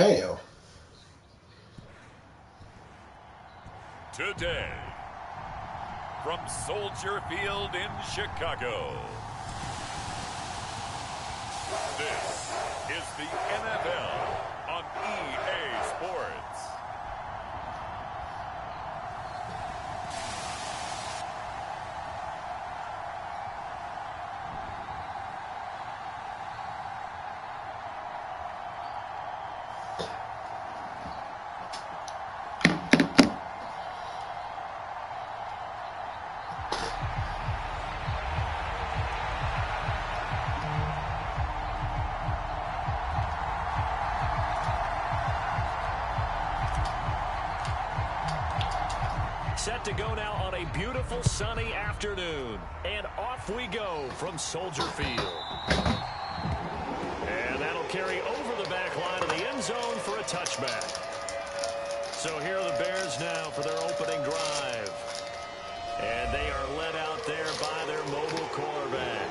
Damn. Today, from Soldier Field in Chicago, this is the NFL on EA Sports. Set to go now on a beautiful sunny afternoon. And off we go from Soldier Field. And that'll carry over the back line of the end zone for a touchback. So here are the Bears now for their opening drive. And they are led out there by their mobile quarterback.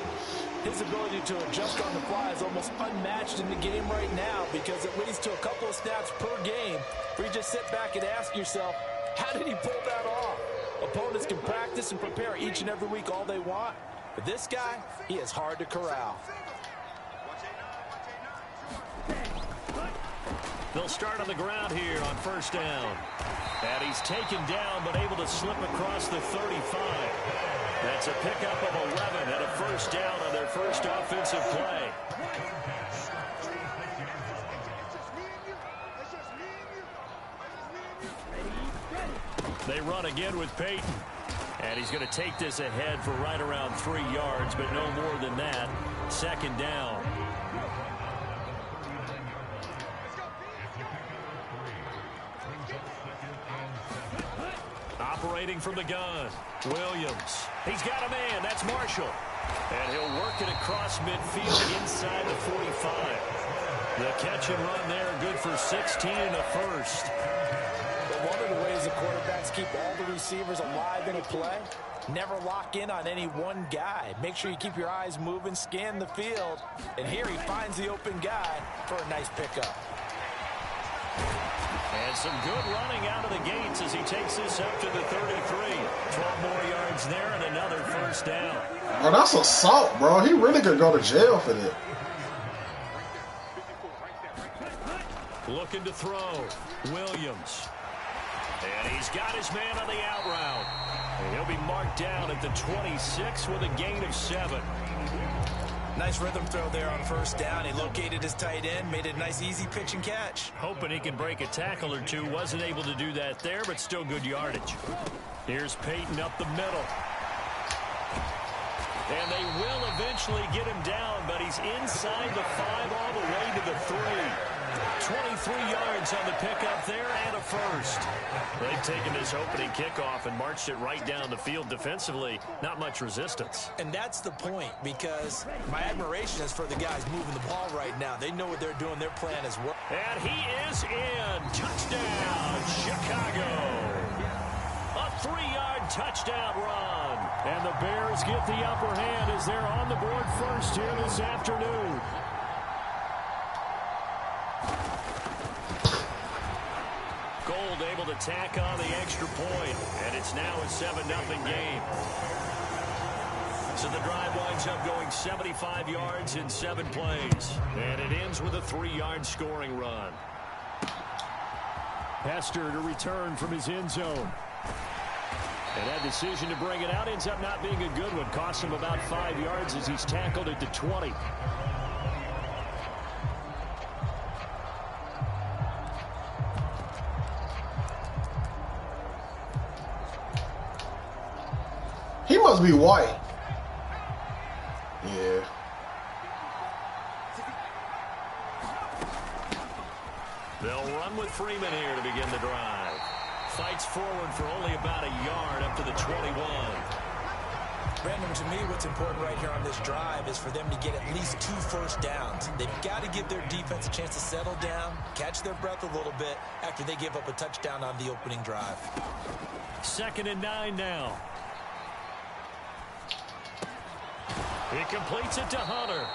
His ability to adjust on the fly is almost unmatched in the game right now because it leads to a couple of snaps per game where you just sit back and ask yourself, how did he pull that off? Opponents can practice and prepare each and every week all they want, but this guy, he is hard to corral. They'll start on the ground here on first down. And he's taken down but able to slip across the 35. That's a pickup of 11 and a first down on their first offensive play. They run again with Peyton. And he's going to take this ahead for right around 3 yards, but no more than that. Second down. Operating from the gun, Williams. He's got a man. That's Marshall. And he'll work it across midfield inside the 45. The catch and run there, good for 16 and a first. One of the ways the quarterbacks keep all the receivers alive in a play, never lock in on any one guy. Make sure you keep your eyes moving, scan the field. And here he finds the open guy for a nice pickup. And some good running out of the gates as he takes this up to the 33. 12 more yards there and another first down. Bro, that's assault, bro. He really could go to jail for that. Looking to throw. Williams. And he's got his man on the out route. And he'll be marked down at the 26 with a gain of 7. Nice rhythm throw there on first down. He located his tight end, made it a nice easy pitch and catch. Hoping he can break a tackle or two. Wasn't able to do that there, but still good yardage. Here's Peyton up the middle. And they will eventually get him down, but he's inside the 5 all the way to the 3. 23 yards on the pickup there and a first. They've taken this opening kickoff and marched it right down the field defensively. Not much resistance. And that's the point, because my admiration is for the guys moving the ball right now. They know what they're doing. Their plan is working. And he is in. Touchdown, Chicago. A 3-yard touchdown run. And the Bears get the upper hand as they're on the board first here this afternoon. Gold able to tack on the extra point, and it's now a 7-0 game. So the drive winds up going 75 yards in 7 plays, and it ends with a 3-yard scoring run. Hester to return from his end zone. And that decision to bring it out ends up not being a good one. Costs him about 5 yards as he's tackled at the 20. He must be white. Yeah. They'll run with Freeman here to begin the drive. Fights forward for only about a yard up to the 21. Brandon, to me, what's important right here on this drive is for them to get at least 2 first downs. They've got to give their defense a chance to settle down, catch their breath a little bit after they give up a touchdown on the opening drive. 2nd and 9 now. He completes it to Hunter.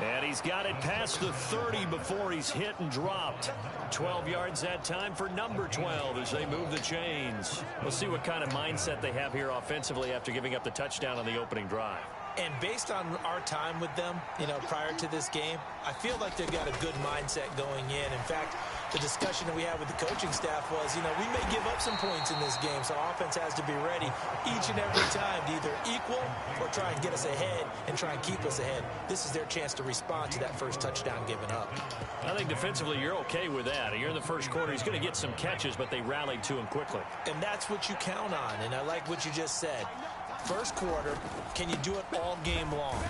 And he's got it past the 30 before he's hit and dropped. 12 yards that time for number 12 as they move the chains. We'll see what kind of mindset they have here offensively after giving up the touchdown on the opening drive. And based on our time with them, prior to this game, I feel like they've got a good mindset going in. In fact, the discussion that we had with the coaching staff was, we may give up some points in this game, so offense has to be ready each and every time to either equal or try and get us ahead and try and keep us ahead. This is their chance to respond to that first touchdown given up. I think defensively you're okay with that. You're in the first quarter. He's going to get some catches, but they rallied to him quickly. And that's what you count on, and I like what you just said. First quarter, can you do it all game long?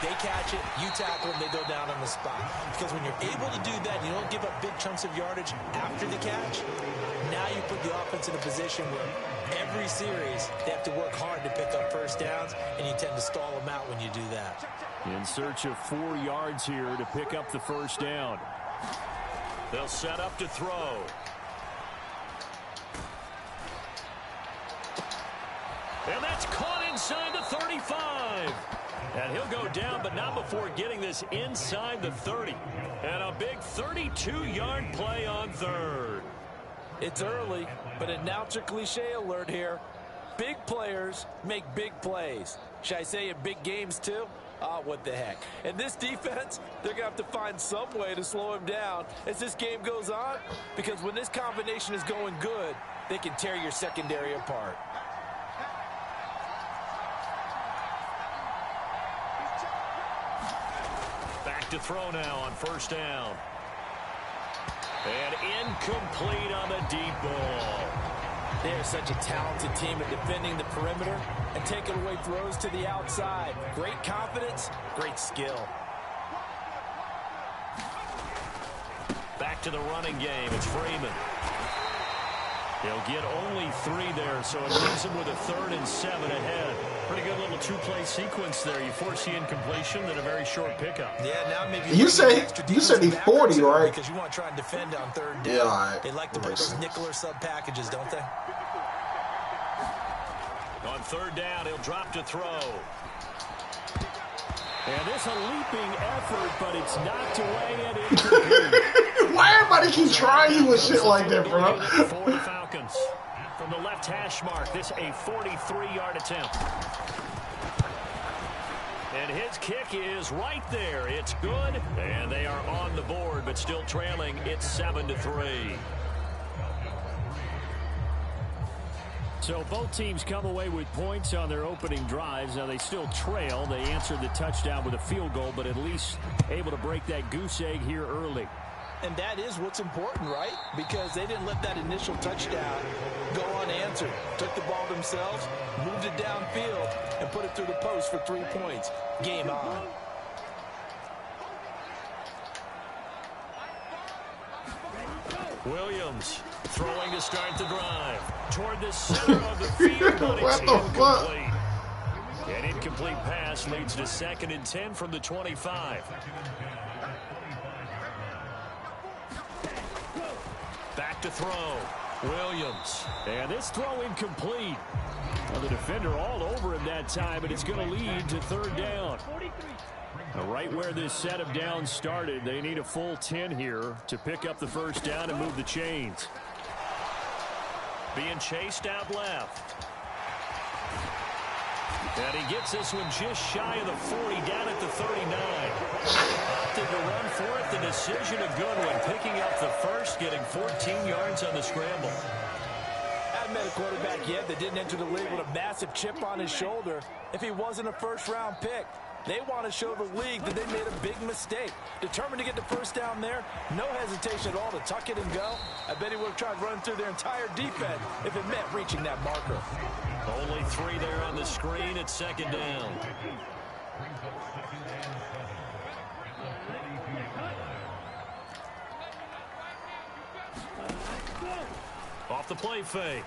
They catch it, you tackle them, they go down on the spot. Because when you're able to do that, you don't give up big chunks of yardage after the catch. Now you put the offense in a position where every series they have to work hard to pick up first downs, and you tend to stall them out when you do that. In search of 4 yards here to pick up the first down. They'll set up to throw. And that's caught inside the 35. And he'll go down, but not before getting this inside the 30. And a big 32-yard play on third. It's early, but announcer cliche alert here. Big players make big plays. Should I say in big games too? What the heck. And this defense, they're going to have to find some way to slow him down as this game goes on. Because when this combination is going good, they can tear your secondary apart. To throw now on first down. And incomplete on the deep ball. They are such a talented team at defending the perimeter and taking away throws to the outside. Great confidence, great skill. Back to the running game. It's Freeman. He'll get only 3 there, so it leaves him with a 3rd and 7 ahead. Pretty good little 2-play sequence there. You force the incompletion, then a very short pickup. Yeah, now maybe you said he's 40, right? Because you want to try and defend on 3rd down. Yeah, all right. They like to put those nickel or sub packages, don't they? On 3rd down, he'll drop to throw. And this a leaping effort, but it's knocked away and incomplete. Why everybody keep trying you with shit like that, bro? For the Falcons. From the left hash mark, this a 43-yard attempt. And his kick is right there. It's good, and they are on the board, but still trailing. It's 7-3. So both teams come away with points on their opening drives. Now they still trail. They answered the touchdown with a field goal, but at least able to break that goose egg here early. And that is what's important, right? Because they didn't let that initial touchdown go unanswered. Took the ball themselves, moved it downfield, and put it through the post for 3 points. Game on. Williams throwing to start the drive. Toward the center of the field, but it's What the incomplete. An incomplete pass leads to 2nd and 10 from the 25. Back to throw. Williams. And this throw incomplete. Well, the defender all over him that time, but it's going to lead to 3rd down. Now, right where this set of downs started, they need a full 10 here to pick up the first down and move the chains. Being chased out left. And he gets this one just shy of the 40, down at the 39. Opted to run for it. The decision a good one. Picking up the first, getting 14 yards on the scramble. Haven't met a quarterback yet that didn't enter the league with a massive chip on his shoulder if he wasn't a first-round pick. They want to show the league that they made a big mistake. Determined to get the first down there. No hesitation at all to tuck it and go. I bet he would have tried running through their entire defense if it meant reaching that marker. Only 3 there on the screen at 2nd down. Off the play fake.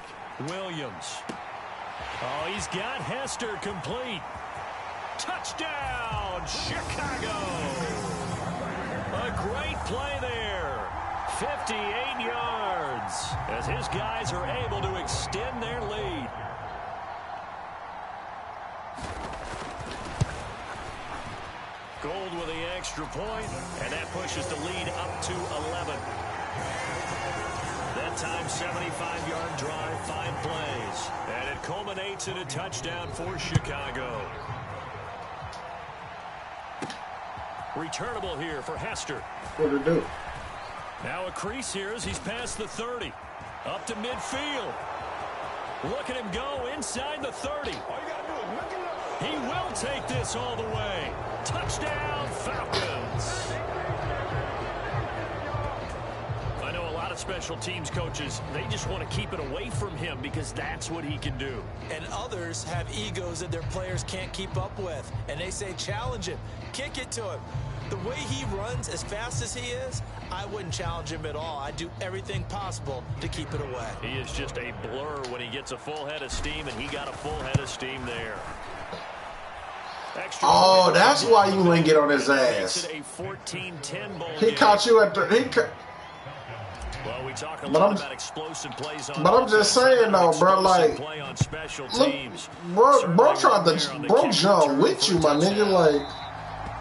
Williams. Oh, he's got Hester complete. Touchdown, Chicago. A great play there. 58 yards as his guys are able to extend their lead. Gold with the extra point, and that pushes the lead up to 11. That time, 75-yard drive, 5 plays. And it culminates in a touchdown for Chicago. Returnable here for Hester. What did it do? Now a crease here as he's past the 30. Up to midfield. Look at him go inside the 30. He will take this all the way. Touchdown, Falcons. I know a lot of special teams coaches, they just want to keep it away from him because that's what he can do. And others have egos that their players can't keep up with. And they say, challenge him. Kick it to him. The way he runs, as fast as he is, I wouldn't challenge him at all. I'd do everything possible to keep it away. He is just a blur when he gets a full head of steam, and he got a full head of steam there. Oh, that's why you ain't get on his ass. He caught you at the. Well, we talk a lot about explosive plays on. But I'm just saying though, bro. Like, look, bro tried to jump with you, my nigga. Like.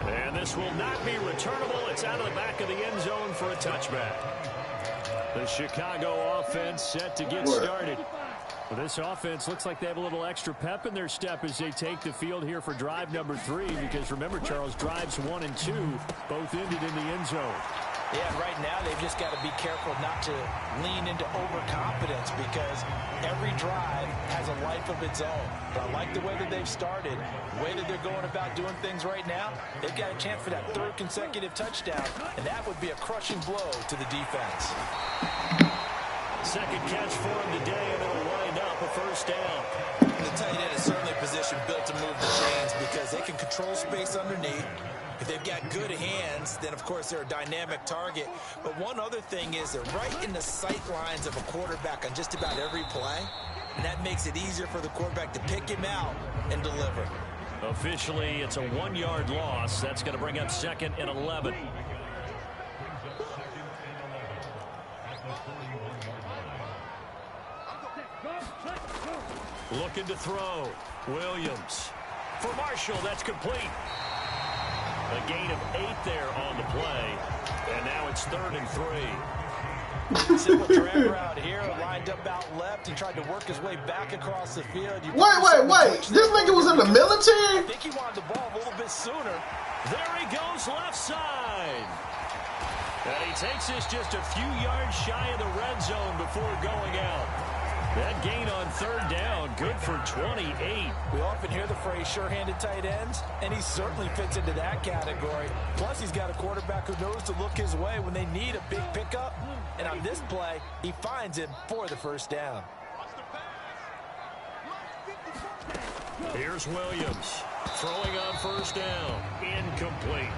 And this will not be returnable. It's out of the back of the end zone for a touchback. The Chicago offense set to get started. Well, this offense looks like they have a little extra pep in their step as they take the field here for drive number 3. Because remember, Charles, drives 1 and 2 both ended in the end zone. Yeah, right now they've just got to be careful not to lean into overconfidence because every drive has a life of its own. But I like the way that they've started, the way that they're going about doing things right now. They've got a chance for that 3rd consecutive touchdown, and that would be a crushing blow to the defense. Second catch for him today, and it'll wind up a first down. The tight end is certainly a position built to move the chains because they can control space underneath. If they've got good hands, then, of course, they're a dynamic target. But one other thing is they're right in the sight lines of a quarterback on just about every play, and that makes it easier for the quarterback to pick him out and deliver. Officially, it's a 1-yard loss. That's going to bring up 2nd and 11. Looking to throw. Williams. For Marshall, that's complete. A gain of 8 there on the play. And now it's 3rd and 3. Simple drag route here, lined up out left and tried to work his way back across the field. Wait. This nigga was in the military? I think he wanted the ball a little bit sooner. There he goes left side. And he takes this just a few yards shy of the red zone before going out. That gain on 3rd down, good for 28. We often hear the phrase sure-handed tight ends, and he certainly fits into that category. Plus, he's got a quarterback who knows to look his way when they need a big pickup. And on this play, he finds him for the first down. Here's Williams, throwing on 1st down, incomplete.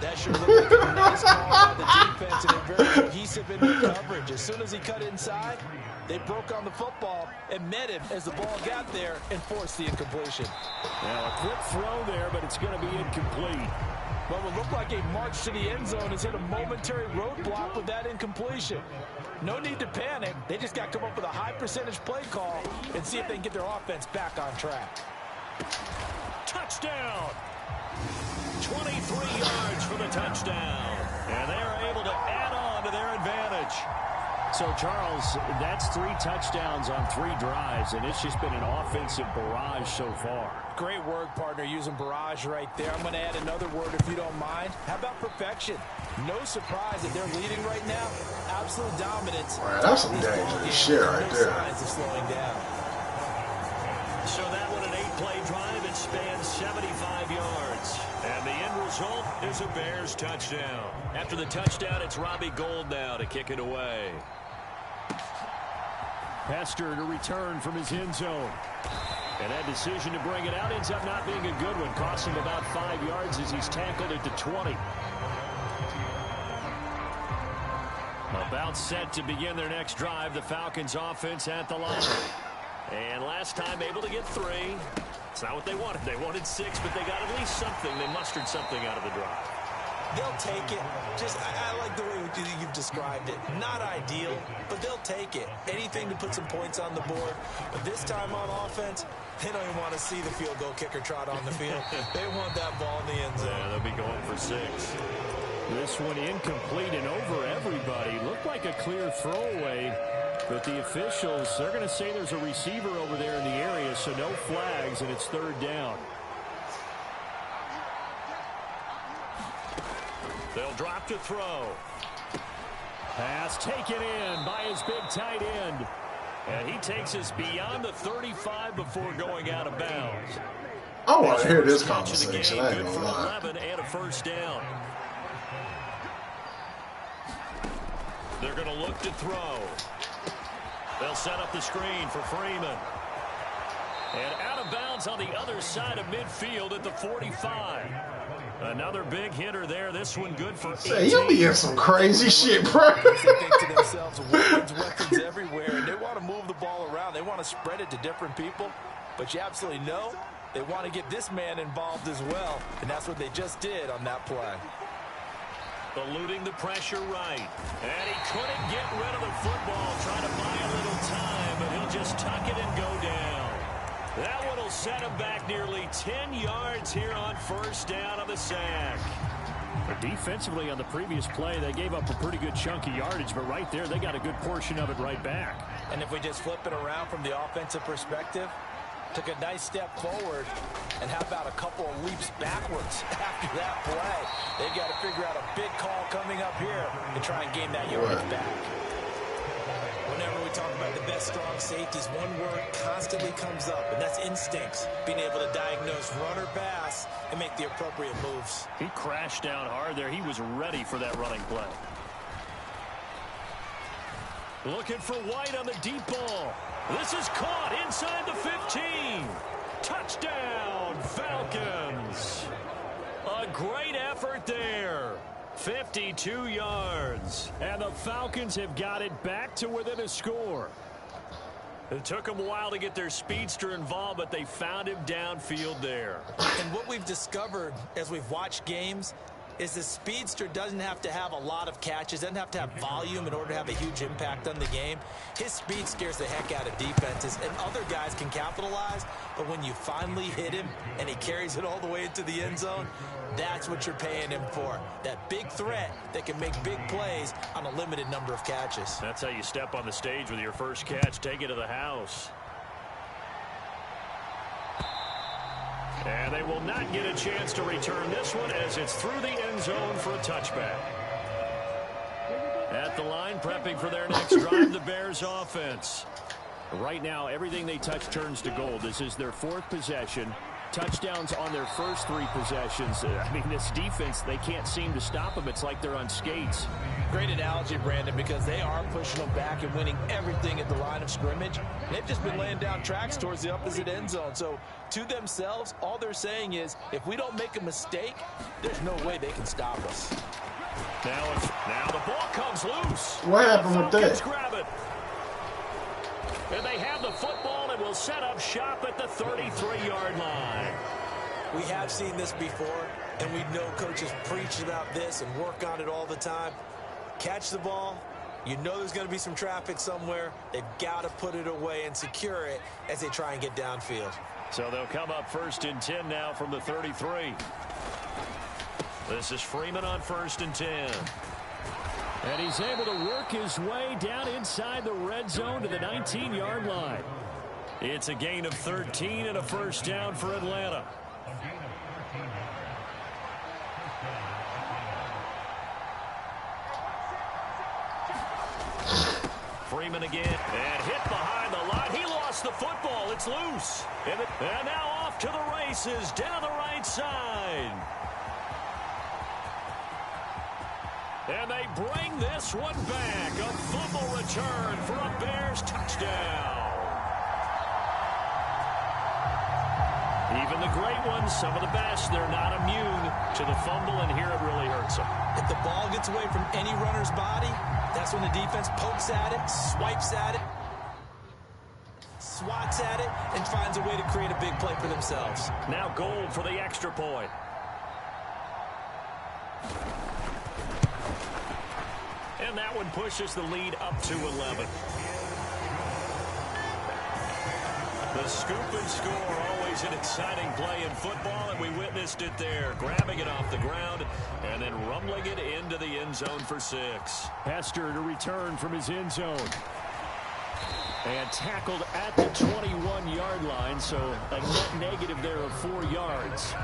That sure looked like a nice call by the defense and a very cohesive in the coverage. As soon as he cut inside, they broke on the football and met him as the ball got there and forced the incompletion. Now a quick throw there, but it's going to be incomplete. What would look like a march to the end zone has hit a momentary roadblock with that incompletion. No need to panic. They just got to come up with a high percentage play call and see if they can get their offense back on track. Touchdown! 23 yards for the touchdown. And they're able to add on to their advantage. So, Charles, that's 3 touchdowns on 3 drives, and it's just been an offensive barrage so far. Great word, partner, using barrage right there. I'm going to add another word if you don't mind. How about perfection? No surprise that they're leading right now. Absolute dominance. Man, that's some dangerous shit right there. No signs of slowing down. So that one an 8-play drive. It spans 75 yards. And the end result is a Bears touchdown. After the touchdown, it's Robbie Gould now to kick it away. Hester to return from his end zone. And that decision to bring it out ends up not being a good one. Costs him about 5 yards as he's tackled at the 20. About set to begin their next drive. The Falcons offense at the line. And last time able to get 3. It's not what they wanted. They wanted 6, but they got at least something. They mustered something out of the drive. They'll take it. I like the way you've described it. Not ideal, but they'll take it. Anything to put some points on the board. But this time on offense, they don't even want to see the field goal kicker trot on the field. They want that ball in the end zone. Yeah, they'll be going for 6. This one incomplete and over everybody. Looked like a clear throwaway. But the officials, they're going to say there's a receiver over there in the area, so no flags, and it's 3rd down. They'll drop to throw. Pass taken in by his big tight end. And he takes us beyond the 35 before going out of bounds. I want to hear this conversation. I ain't gonna lie. 11 and a 1st down. They're going to look to throw. They'll set up the screen for Freeman. And out of bounds on the other side of midfield at the 45. Another big hitter there. This one good for 18. Hey, you be in some crazy shit, bro. They think to themselves, weapons everywhere, and they want to move the ball around. They want to spread it to different people. But you absolutely know they want to get this man involved as well, and that's what they just did on that play. Eluding the pressure right. And he couldn't get rid of the football, trying to buy a little time, but he'll just tuck it and go down. That one will set him back nearly 10 yards here on 1st down on the sack. But defensively on the previous play, they gave up a pretty good chunk of yardage, but right there, they got a good portion of it right back. And if we just flip it around from the offensive perspective, took a nice step forward, and how about a couple of leaps backwards after that play? They've got to figure out a big call coming up here and try and gain that yardage back. Whenever we talk about the best strong safeties, one word constantly comes up, and that's instincts. Being able to diagnose run or pass and make the appropriate moves. He crashed down hard there. He was ready for that running play. Looking for White on the deep ball. This is caught inside the 15. Touchdown, Falcons. A great effort there. 52 yards. And the Falcons have got it back to within a score. It took them a while to get their speedster involved, but they found him downfield there. And what we've discovered as we've watched games is the speedster doesn't have to have a lot of catches, doesn't have to have volume in order to have a huge impact on the game. His speed scares the heck out of defenses, and other guys can capitalize, but when you finally hit him and he carries it all the way into the end zone, that's what you're paying him for. That big threat that can make big plays on a limited number of catches. That's how you step on the stage with your first catch. Take it to the house. And they will not get a chance to return this one as it's through the end zone for a touchback. At the line, prepping for their next drive, the Bears offense. Right now, everything they touch turns to gold. This is their 4th possession. Touchdowns on their first 3 possessions. I mean, this defense, they can't seem to stop them. It's like they're on skates. Great analogy, Brandon, because they are pushing them back and winning everything at the line of scrimmage. They've just been laying down tracks towards the opposite end zone. So, to themselves, all they're saying is, if we don't make a mistake, there's no way they can stop us. Now the ball comes loose. What happened with that? Grab it. And they have the football and will set up shop at the 33-yard line. We have seen this before, and we know coaches preach about this and work on it all the time. Catch the ball. You know there's going to be some traffic somewhere. They've got to put it away and secure it as they try and get downfield. So they'll come up 1st and 10 now from the 33. This is Freeman on 1st and 10. And he's able to work his way down inside the red zone to the 19-yard line. It's a gain of 13 and a 1st down for Atlanta. Freeman again, and hit behind the line. He lost the football. It's loose. And now off to the races down the right side. And they bring this one back. A fumble return for a Bears touchdown. Even the great ones, some of the best, they're not immune to the fumble, and here it really hurts them. If the ball gets away from any runner's body, that's when the defense pokes at it, swipes at it, swats at it, and finds a way to create a big play for themselves. Now Gold for the extra point. And that one pushes the lead up to 11. The scoop and score, always an exciting play in football, and we witnessed it there. Grabbing it off the ground and then rumbling it into the end zone for 6. Hester to return from his end zone. And tackled at the 21-yard line, so a net negative there of 4 yards.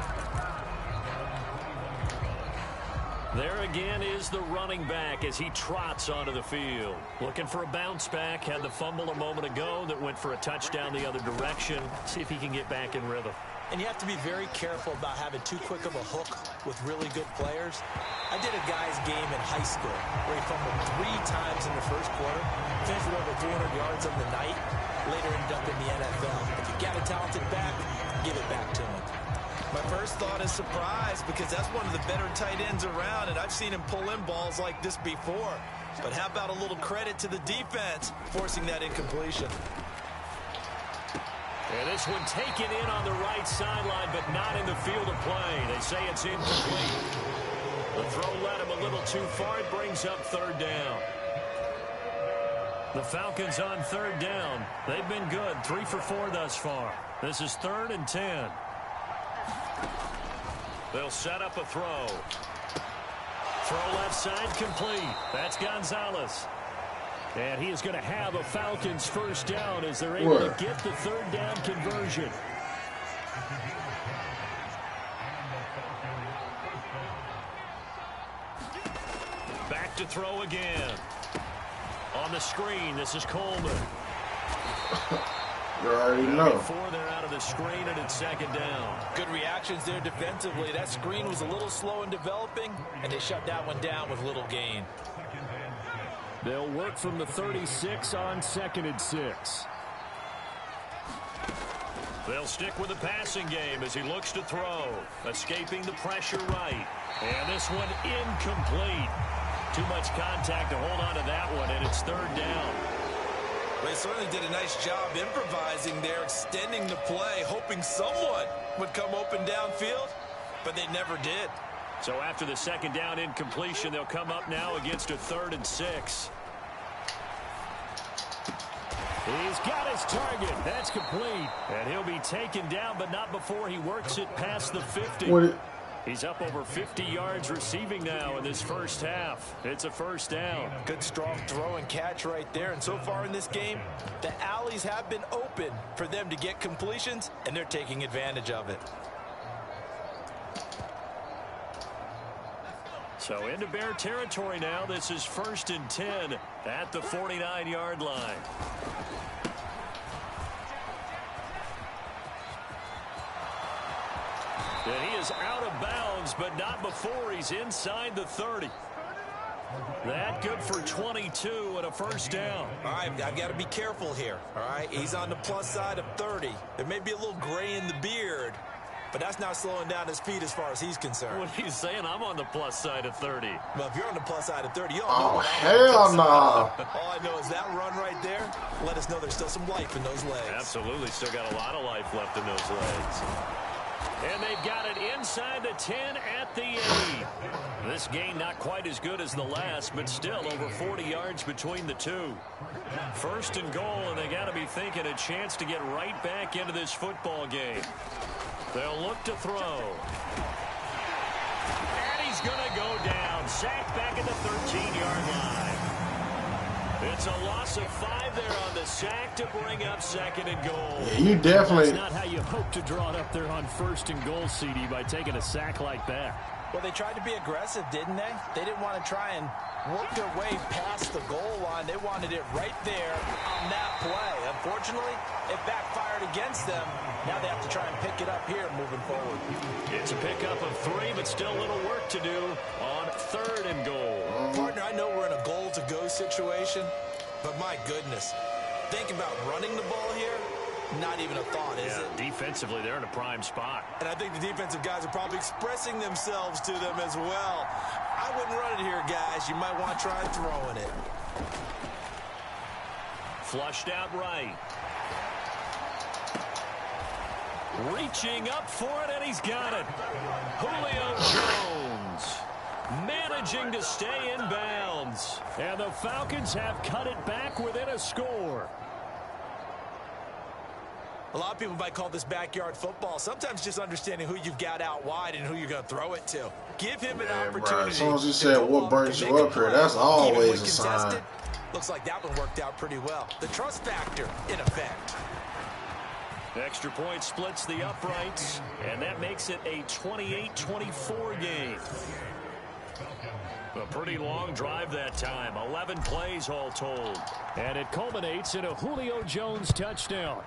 There again is the running back as he trots onto the field. Looking for a bounce back. Had the fumble a moment ago that went for a touchdown the other direction. See if he can get back in rhythm. And you have to be very careful about having too quick of a hook with really good players. I did a guy's game in high school where he fumbled 3 times in the first quarter, finished with over 300 yards on the night, later ended up in the NFL. If you got a talented back, give it back to him. My first thought is surprise because that's one of the better tight ends around, and I've seen him pull in balls like this before. But how about a little credit to the defense forcing that incompletion? And this one taken in on the right sideline, but not in the field of play. They say it's incomplete. The throw led him a little too far. It brings up 3rd down. The Falcons on 3rd down. They've been good. 3 for 4 thus far. This is 3rd and 10. They'll set up a throw. Throw left side complete. That's Gonzalez. And he is going to have a Falcons first down as they're able to get the 3rd down conversion. Back to throw again. On the screen, this is Coleman. You already know. Before they're out of the screen and it's 2nd down. Good reactions there defensively. That screen was a little slow in developing, and they shut that one down with little gain. They'll work from the 36 on 2nd and 6. They'll stick with the passing game as he looks to throw. Escaping the pressure right. And this one incomplete. Too much contact to hold on to that one, and it's 3rd down. They certainly did a nice job improvising there, extending the play, hoping someone would come open downfield, but they never did. So after the 2nd down incompletion, they'll come up now against a 3rd and 6. He's got his target. That's complete. And he'll be taken down, but not before he works it past the 50. He's up over 50 yards receiving now in this first half. It's a 1st down. Good, strong throw and catch right there. And so far in this game, the alleys have been open for them to get completions, and they're taking advantage of it. So into Bear territory now. This is 1st and 10 at the 49-yard line. And he is out of bounds, but not before he's inside the 30. That good for 22 and a 1st down. All right, I've got to be careful here. All right, he's on the plus side of 30. There may be a little gray in the beard, but that's not slowing down his feet as far as he's concerned. What he's saying, I'm on the plus side of 30. Well, if you're on the plus side of 30, you don't Oh, know. hell no. All I know is that run right there, let us know there's still some life in those legs. Absolutely, still got a lot of life left in those legs. And they've got it inside the 10 at the 8. This game not quite as good as the last, but still over 40 yards between the two. 1st and goal, and they got to be thinking a chance to get right back into this football game. They'll look to throw. And he's going to go down. Sacked back at the 13-yard line. It's a loss of 5 there on the sack to bring up 2nd and goal. Yeah, you definitely. That's not how you hope to draw it up there on 1st and goal, CD, by taking a sack like that. Well, they tried to be aggressive, didn't they? They didn't want to try and work their way past the goal line. They wanted it right there on that play. Unfortunately, it backfired against them. Now they have to try and pick it up here moving forward. It's a pickup of 3, but still a little work to do on 3rd and goal. Partner, I know we're in a goal-to-go situation, but my goodness, think about running the ball here. Not even a thought, is it? Defensively, they're in a prime spot. And I think the defensive guys are probably expressing themselves to them as well. I wouldn't run it here, guys. You might want to try throwing it. Flushed out right. Reaching up for it, and he's got it. Julio Jones managing to stay in bounds. And the Falcons have cut it back within a score. A lot of people might call this backyard football. Sometimes just understanding who you've got out wide and who you're going to throw it to. Give him an opportunity. Bro, as soon as you said what brings you up here, that's always a sign. Looks like that one worked out pretty well. The trust factor in effect. Extra point splits the uprights, and that makes it a 28-24 game. A pretty long drive that time. 11 plays all told. And it culminates in a Julio Jones touchdown.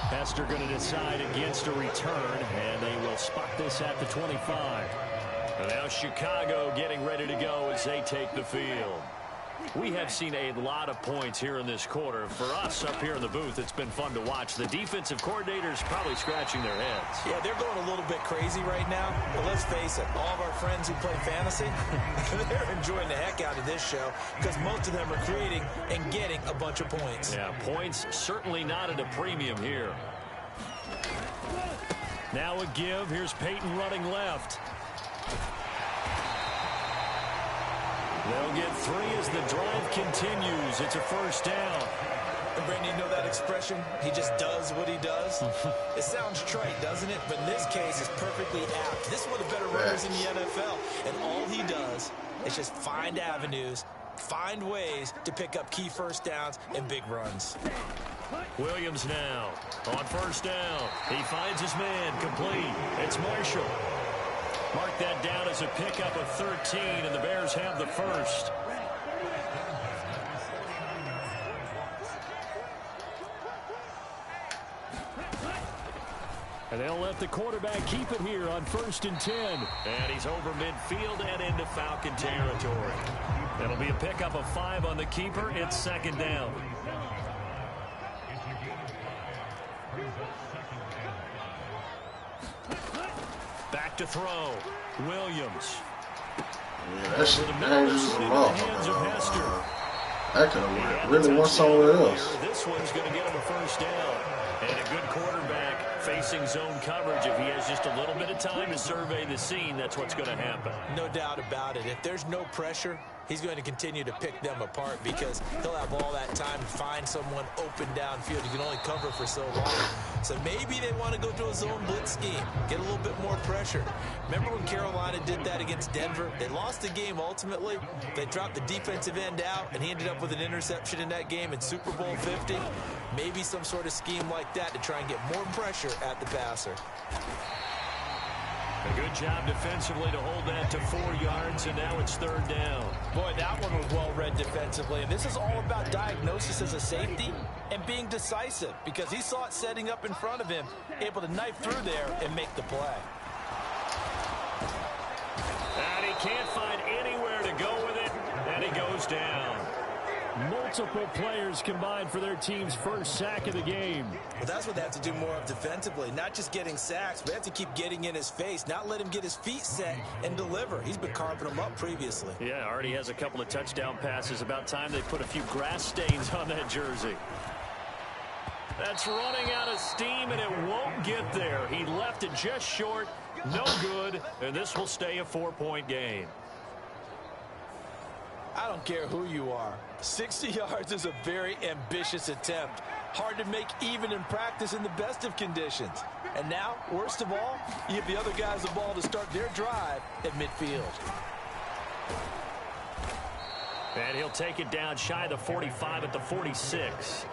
Hester going to decide against a return, and they will spot this at the 25. And now Chicago getting ready to go as they take the field. We have seen a lot of points here in this quarter. For us up here in the booth, it's been fun to watch. The defensive coordinators probably scratching their heads. Yeah, they're going a little bit crazy right now. But let's face it, all of our friends who play fantasy, they're enjoying the heck out of this show because most of them are creating and getting a bunch of points. Yeah, points certainly not at a premium here. Now a give. Here's Peyton running left. They'll get 3 as the drive continues. It's a first down. And Brandon, you know that expression? He just does what he does. It sounds trite, doesn't it? But in this case, it's perfectly apt. This is one of the better runners in the NFL. And all he does is just find avenues, find ways to pick up key first downs and big runs. Williams now on first down. He finds his man complete. It's Marshall. Mark that down as a pickup of 13, and the Bears have the first. And they'll let the quarterback keep it here on 1st and 10. And he's over midfield and into Falcon territory. That'll be a pickup of 5 on the keeper. It's 2nd down. Back to throw. Williams. Yeah, that shit dangerous as a motherfucker. That could have really went somewhere else. This one's going to get him a first down. And a good quarterback facing zone coverage. If he has just a little bit of time to survey the scene, that's what's going to happen. No doubt about it. If there's no pressure, he's going to continue to pick them apart because he'll have all that time to find someone open downfield. He can only cover for so long. So maybe they want to go to a zone blitz scheme, get a little bit more pressure. Remember when Carolina did that against Denver? They lost the game ultimately. They dropped the defensive end out, and he ended up with an interception in that game in Super Bowl 50. Maybe some sort of scheme like that to try and get more pressure at the passer. A good job defensively to hold that to 4 yards, and now it's 3rd down. Boy, that one was well read defensively, and this is all about diagnosis as a safety and being decisive because he saw it setting up in front of him, able to knife through there and make the play. And he can't find anywhere to go with it, and he goes down. Multiple players combined for their team's first sack of the game. Well, that's what they have to do more of defensively. Not just getting sacks, but they have to keep getting in his face, not let him get his feet set and deliver. He's been carving them up previously. Yeah, already has a couple of touchdown passes. About time they put a few grass stains on that jersey. That's running out of steam, and it won't get there. He left it just short. No good, and this will stay a 4-point game. I don't care who you are. 60 yards is a very ambitious attempt. Hard to make even in practice in the best of conditions. And now, worst of all, you give the other guys the ball to start their drive at midfield. And he'll take it down shy of the 45 at the 46.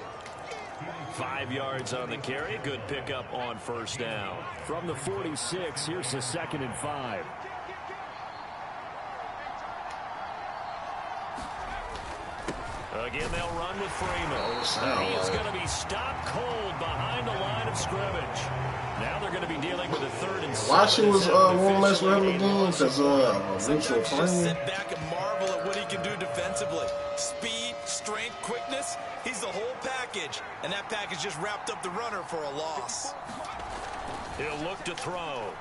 5 yards on the carry. Good pickup on first down. From the 46, here's the 2nd and 5. Again, they'll run with Freeman. He is going to be stopped cold behind the line of scrimmage. Now they're going to be dealing with a 3rd and 7. Why she was won't mess with him again? Because mutual Just sit back and marvel at what he can do defensively. Speed, strength, quickness. He's the whole package. And that package just wrapped up the runner for a loss. He'll look to throw.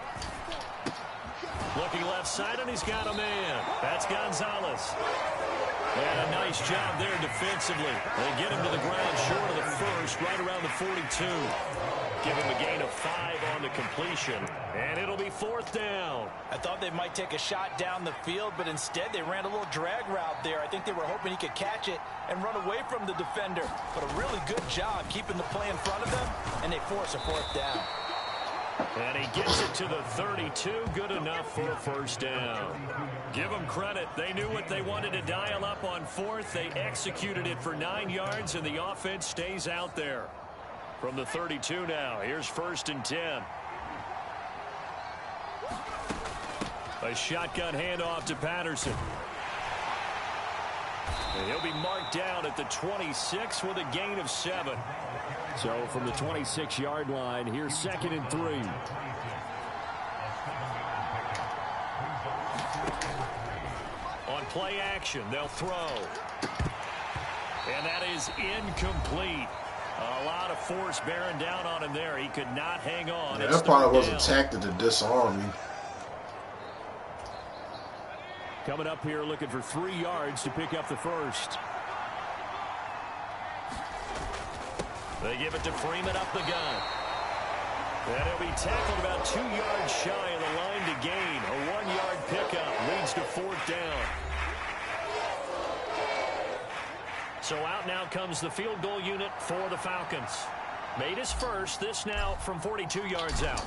Looking left side, and he's got a man. That's Gonzalez. And a nice job there defensively. They get him to the ground short of the first, right around the 42. Give him a gain of 5 on the completion, and it'll be 4th down. I thought they might take a shot down the field, but instead they ran a little drag route there. I think they were hoping he could catch it and run away from the defender. But a really good job keeping the play in front of them, and they force a 4th down. And he gets it to the 32. Good enough for a 1st down. Give them credit. They knew what they wanted to dial up on 4th. They executed it for 9 yards, and the offense stays out there. From the 32 now, here's 1st and 10. A shotgun handoff to Patterson. And he'll be marked down at the 26 with a gain of 7. So from the 26-yard line, here's 2nd and 3. On play action, they'll throw. And that is incomplete. A lot of force bearing down on him there. He could not hang on. Yeah, that probably was a tactic to disarm him. Coming up here looking for 3 yards to pick up the 1st. They give it to Freeman up the gun. And he'll be tackled about 2 yards shy of the line to gain. A 1-yard pickup leads to 4th down. So out now comes the field goal unit for the Falcons. Made his first. This now from 42 yards out.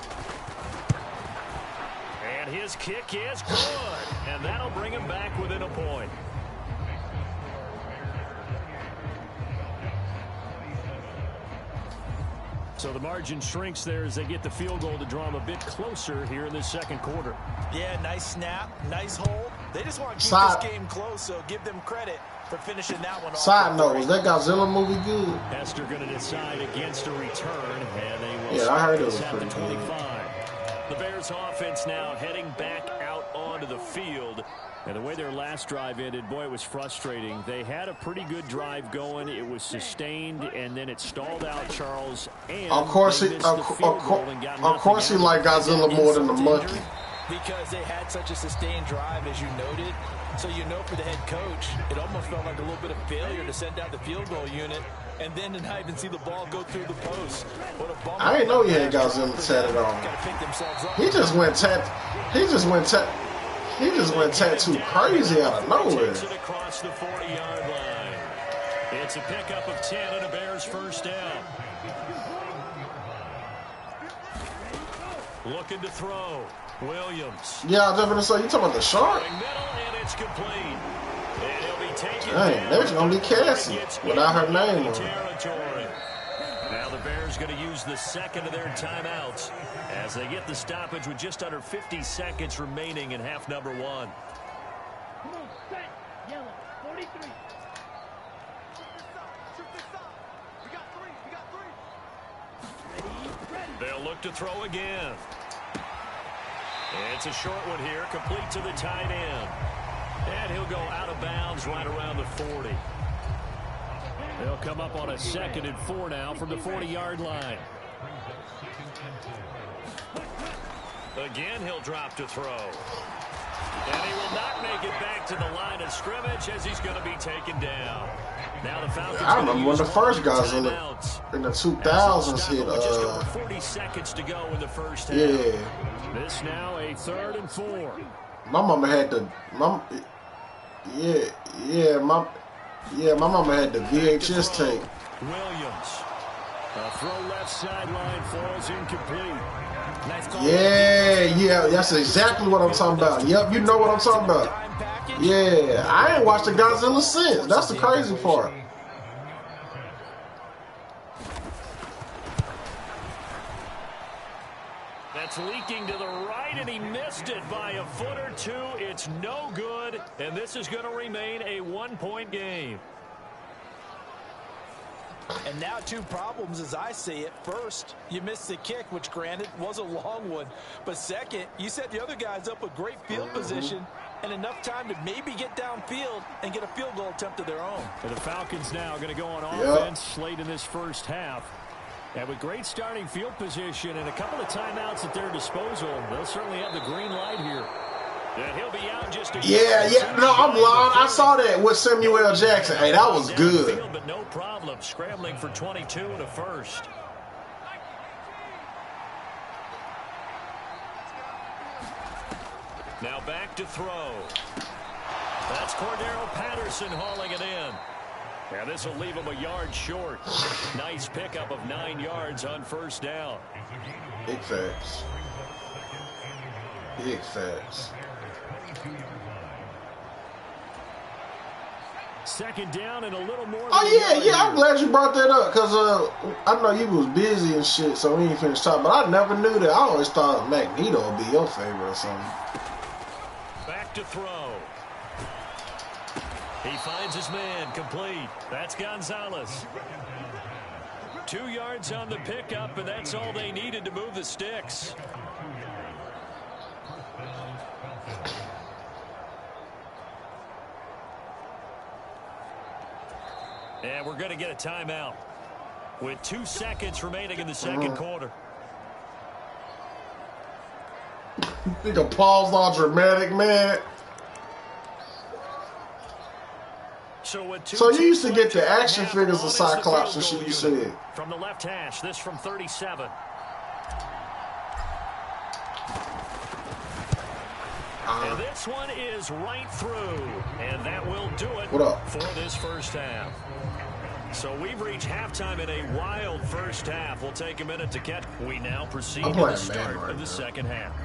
And his kick is good. And that'll bring him back within a point. So the margin shrinks there as they get the field goal to draw them a bit closer here in this 2nd quarter. Yeah, nice snap, nice hold. They just want to keep this game close, so give them credit for finishing that one off. Side note, was that Godzilla movie good? Hester going to decide against a return, and they will yeah, I heard it was at pretty the 25. The Bears offense now heading back out onto the field. And the way their last drive ended, boy, it was frustrating. They had a pretty good drive going. It was sustained, and then it stalled out, Charles. And of course he like Godzilla more than the monkey. Because they had such a sustained drive, as you noted. So you know for the head coach, it almost felt like a little bit of failure to send out the field goal unit and then to not even see the ball go through the post. What a bummer. I didn't know he had Godzilla tatted on. He just went tattoo crazy out of nowhere. Across the 40-yard line. It's a pickup of 10 and a Bears 1st down. Looking to throw. Williams. Yeah, I was just going to say, you talking about the shark? Middle, and it's complete. And he'll be taken dang, that's going to be Cassie without her name on it. Now the Bears going to use the 2nd of their timeouts as they get the stoppage with just under 50 seconds remaining in half number 1. Come on, set, yellow, 43. We got three. Ready. They'll look to throw again. It's a short one here, complete to the tight end. And he'll go out of bounds right around the 40. They'll come up on a 2nd and 4 now from the 40-yard line. Again, he'll drop to throw. And he will not make it back to the line of scrimmage as he's going to be taken down. Now the Falcons. I remember when the first guys in the 2000s hit. Just over 40 seconds to go in the first half. Yeah. This now a 3rd and 4. My mama had the my mama had the VHS tape. Williams. A throw left sideline falls incomplete. Nice call. Yeah, that's exactly what I'm talking about. Yep, you know what I'm talking about. Yeah, I ain't watched the Godzilla since. That's the crazy part. That's leaking to the right, and he missed it by a foot or two. It's no good, and this is going to remain a 1-point game. And now 2 problems as I see it. First, you missed the kick, which granted was a long one. But second, you set the other guys up with great field position and enough time to maybe get downfield and get a field goal attempt of their own. And the Falcons now going to go on offense late in this first half. And with great starting field position and a couple of timeouts at their disposal, they'll certainly have the green light here. And he'll be out just a no, I'm lying. I saw that with Samuel Jackson. Hey, that was good. But no problem. Scrambling for 22 and a first. Now back to throw. That's Cordero Patterson hauling it in. And this will leave him a yard short. Nice pickup of 9 yards on first down. Big facts. Big facts. Second down and a little more. Oh, yeah. I'm glad you brought that up because I know you was busy and shit, so we ain't finished talking. But I never knew that. I always thought Magneto would be your favorite or something. Back to throw. He finds his man, complete. That's Gonzalez. 2 yards on the pickup, and that's all they needed to move the sticks. And we're going to get a timeout with 2 seconds remaining in the second quarter. You think a pause all dramatic, man? So you used to get the action figures of Cyclops and shit, you said. From the left hash, this from 37. And this one is right through. And that will do it for this first half. So we've reached halftime in a wild first half. We'll take a minute to catch. We now proceed to the start of the second half.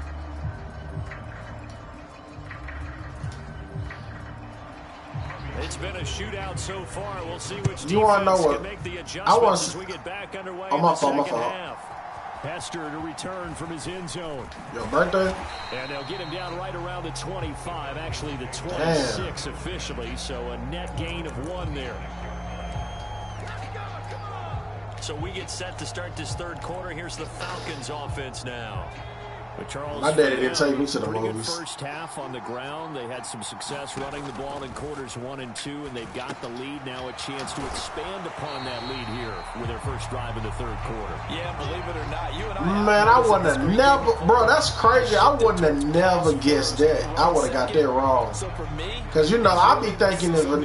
It's been a shootout so far. We'll see which defense can make the adjustments as we get back underway in the second half. Hester to return from his end zone. Your birthday? And they'll get him down right around the 25, actually the 26 officially, so a net gain of 1 there. So we get set to start this third quarter. Here's the Falcons offense now. But Charles, my daddy didn't take me to the pretty movies. Good first half on the ground. They had some success running the ball in quarters 1 and 2, and they've got the lead. Now a chance to expand upon that lead here with their first drive in the third quarter. Yeah, believe it or not, you and I. Man, I wouldn't have never, bro. That's crazy. I wouldn't have never guessed that. I would have got that wrong. So for me, cause you know I be thinking of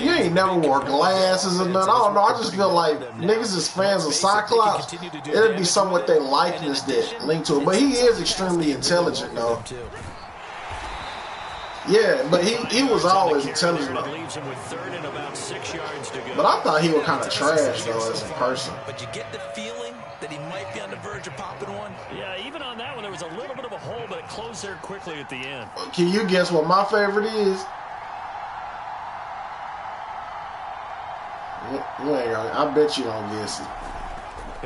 you ain't never wore glasses or nothing. I don't know. I just feel like niggas is fans of Cyclops. It'd be something with their likeness that linked to it. But he is extremely intelligent, though. Yeah, but he was always intelligent, though. But I thought he was kind of trash, though, as a person. But you get the feeling that he might be on the verge of popping one. Yeah, even on that one, there was a little bit of a hole, but it closed there quickly at the end. Can you guess what my favorite is? I bet you don't guess it.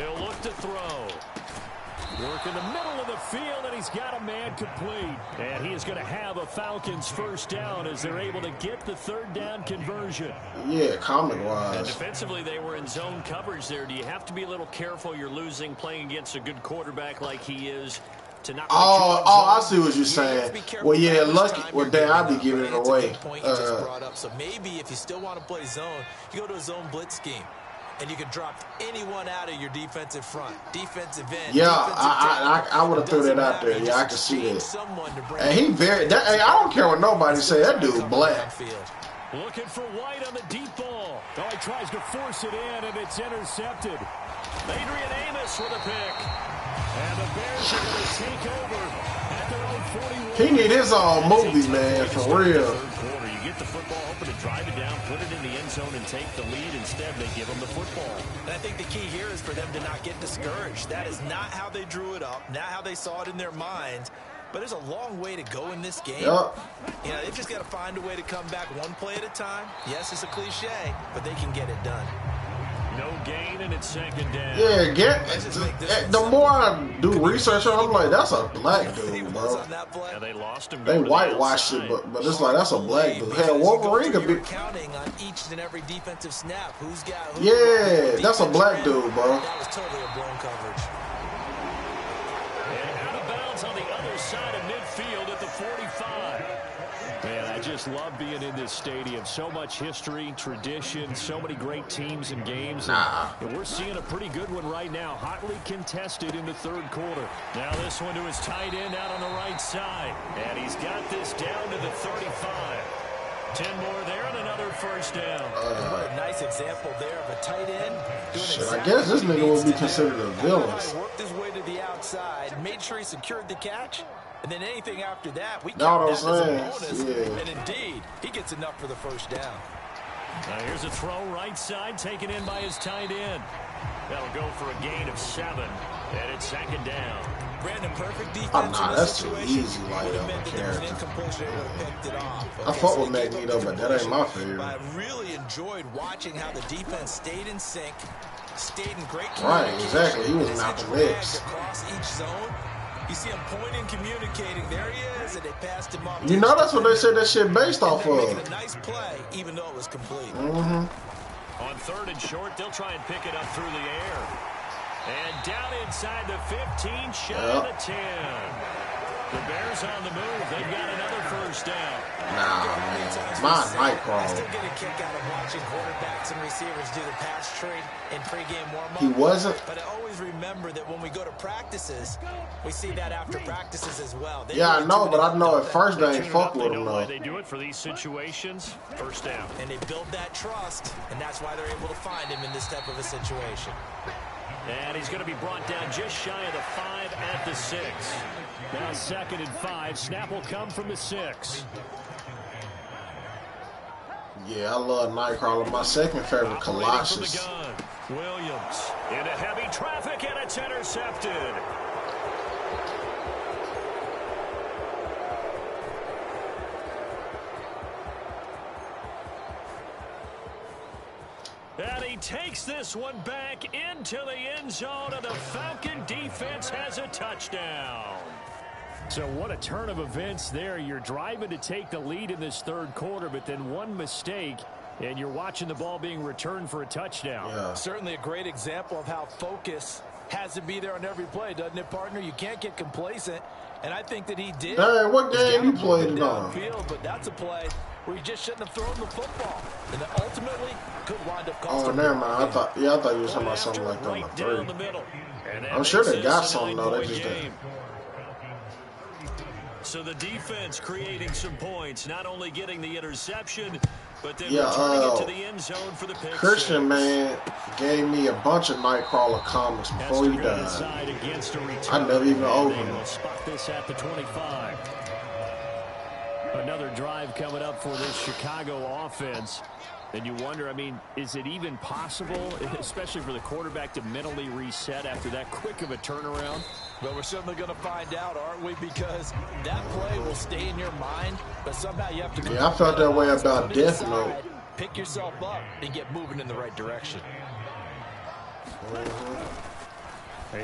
He'll look to throw. Work in the middle of the field, and he's got a man complete. And he is going to have a Falcons first down as they're able to get the third down conversion. Yeah, comic-wise. And defensively, they were in zone coverage there. Do you have to be a little careful? You're losing playing against a good quarterback like he is. To not I see what you're saying. Well, yeah, lucky. Well, damn, I'd be giving it away. So maybe if you still want to play zone, you go to a zone blitz scheme. And you can drop anyone out of your defensive front, defensive end. Yeah, I would have threw that out there. Yeah, I can see that. And he hey, I don't care what nobody say. That dude black. Looking for White on the deep ball. Oh, he tries to force it in, and it's intercepted. Adrian Amos with a pick. And the Bears are going to take over at their own 41. He need his own movie, man, for real. You get the football, hoping to drive it down, put it in the end zone, and take the lead. Instead, they give him the football. And I think the key here is for them to not get discouraged. That is not how they drew it up, not how they saw it in their minds. But there's a long way to go in this game. Yep. You know, they've just got to find a way to come back one play at a time. Yes, it's a cliche, but they can get it done. No gain, and it's second down. Yeah, the more I do research on him, I'm like, that's a black dude, bro. Yeah, they lost him. They whitewashed it, but it's like, that's a black dude. Hell, Wolverine could be counting on each and every defensive snap. Who's got who? Yeah, that's a black dude, bro. That was totally a blown coverage. And out of bounds on the other side of midfield at the 45. Man, I just love being in this stadium. So much history, tradition, so many great teams and games. And we're seeing a pretty good one right now. Hotly contested in the third quarter. Now this one to his tight end out on the right side. And he's got this down to the 35. 10 more there and another first down. What a nice example there of a tight end. Shit, I guess this nigga would be considered a villain. Worked his way to the outside, made sure he secured the catch, And then anything after that, we know count what that as I'm a bonus. saying? Yeah. And indeed, he gets enough for the first down. Here's a throw right side, taken in by his tight end. That'll go for a gain of 7, and it's 2nd down. Brandon, perfect defense. Oh, nah, in that's this too situation. easy, like, Would've of a meant that there was an character. incompletion, it would've picked it off. I Okay, fuck so with they gave Magneto, up but that ain't my completion, favorite. but I really enjoyed watching how the defense stayed in sync, stayed in great Right, communication. exactly. He was As Malcolm dragged X. across each zone. You see him pointing, communicating. There he is, and they passed him off. You know that's what they said that shit based off and they're of. making a nice play, even though it was complete. Mm-hmm. On 3rd and short, they'll try and pick it up through the air. And down inside the 15, shy of the 10. The Bears on the move. They've got another first down. Nah, man. My I Nightcrawler. still get a kick out of watching quarterbacks and receivers do the pass trade in pregame warm-up. He wasn't. But I always remember that when we go to practices, we see that after practices as well. They Yeah, I really know, tune but I in know to at that. first they ain't Tune it fuck up, with they him, know why though. they do it for these situations. First down. And they build that trust, and that's why they're able to find him in this type of a situation. And he's going to be brought down just shy of the 5 at the 6. Now 2nd and 5. Snap will come from the 6. Yeah, I love Nightcrawler. My second favorite, Operating from the Colossus. gun. Williams into heavy traffic, and it's intercepted. And he takes this one back into the end zone, and the Falcon defense has a touchdown. So what a turn of events there. You're driving to take the lead in this 3rd quarter, but then one mistake, and you're watching the ball being returned for a touchdown. Yeah. Certainly a great example of how focus has to be there on every play, doesn't it, partner? You can't get complacent, and I think that he did. Hey, what He's game got you him played moving it on? downfield, but that's a play where he just shouldn't have thrown the football. And then ultimately could wind up costing Oh, him never the mind. I game. thought you were talking about something like that on Right the down 3. the middle. And that I'm sure makes they got this a something, though. They 9-point just game. So the defense creating some points, not only getting the interception, but then returning it to the end zone for the pick. Christian, man, gave me a bunch of Nightcrawler comics before he died. I never even opened them. Spot this at the 25. Another drive coming up for this Chicago offense. And you wonder, I mean, is it even possible, especially for the quarterback, to mentally reset after that quick of a turnaround? Well, we're certainly going to find out, aren't we? Because that play will stay in your mind, but somehow you have to... Yeah, I felt that way about Death Note. Pick yourself up and get moving in the right direction.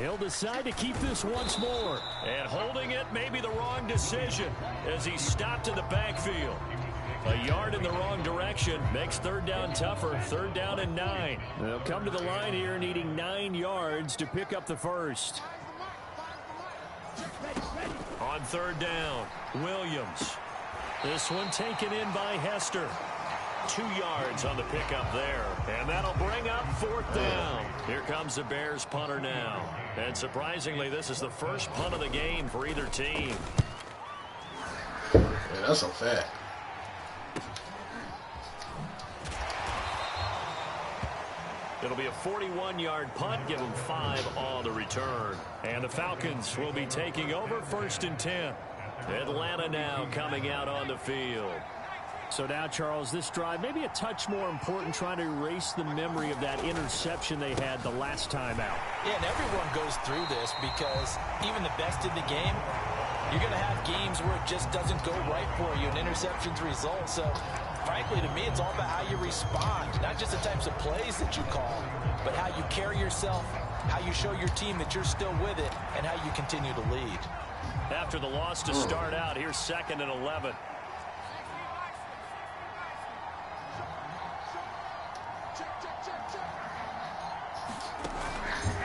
He'll decide to keep this once more. And holding it may be the wrong decision as he stopped in the backfield. A yard in the wrong direction makes 3rd down tougher. 3rd down and 9. They'll come to the line here needing 9 yards to pick up the first. On 3rd down, Williams. This one taken in by Hester. 2 yards on the pickup there. And that'll bring up 4th down. Here comes the Bears punter now. And surprisingly, this is the first punt of the game for either team. Yeah, that's a fact. It'll be a 41-yard punt, give them 5 on the return. And the Falcons will be taking over 1st and 10. Atlanta now coming out on the field. So now, Charles, this drive maybe a touch more important, trying to erase the memory of that interception they had the last time out. Yeah, and everyone goes through this because even the best in the game, you're going to have games where it just doesn't go right for you and interceptions result. So, frankly, to me, it's all about how you respond, not just the types of plays that you call, but how you carry yourself, how you show your team that you're still with it, and how you continue to lead. After the loss to start out, here's 2nd and 11.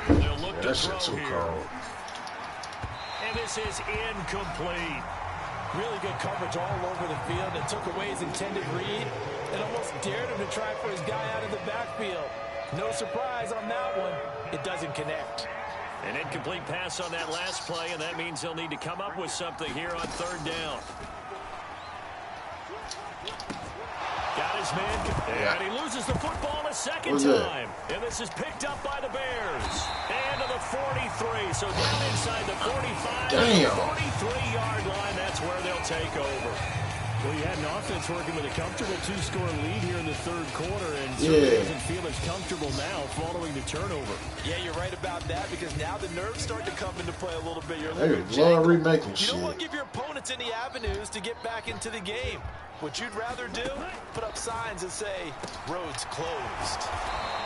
They'll look to throw here. And this is incomplete. Really good coverage all over the field. It took away his intended read and almost dared him to try for his guy out of the backfield. No surprise on that one. It doesn't connect. An incomplete pass on that last play, and that means he'll need to come up with something here on 3rd down. Got his man, and he loses the football a second time. And this is picked up by the Bears. And to the 43, so down inside the 45. Damn. 43-yard line, that's where they'll take over. Well, you had an offense working with a comfortable 2-score lead here in the third quarter, and certainly doesn't feel as comfortable now following the turnover. Yeah, you're right about that, because now the nerves start to come into play a little bit. You're They love remaking you shit. don't want to give your opponents any avenues to get back into the game. What you'd rather do, put up signs that say, roads closed.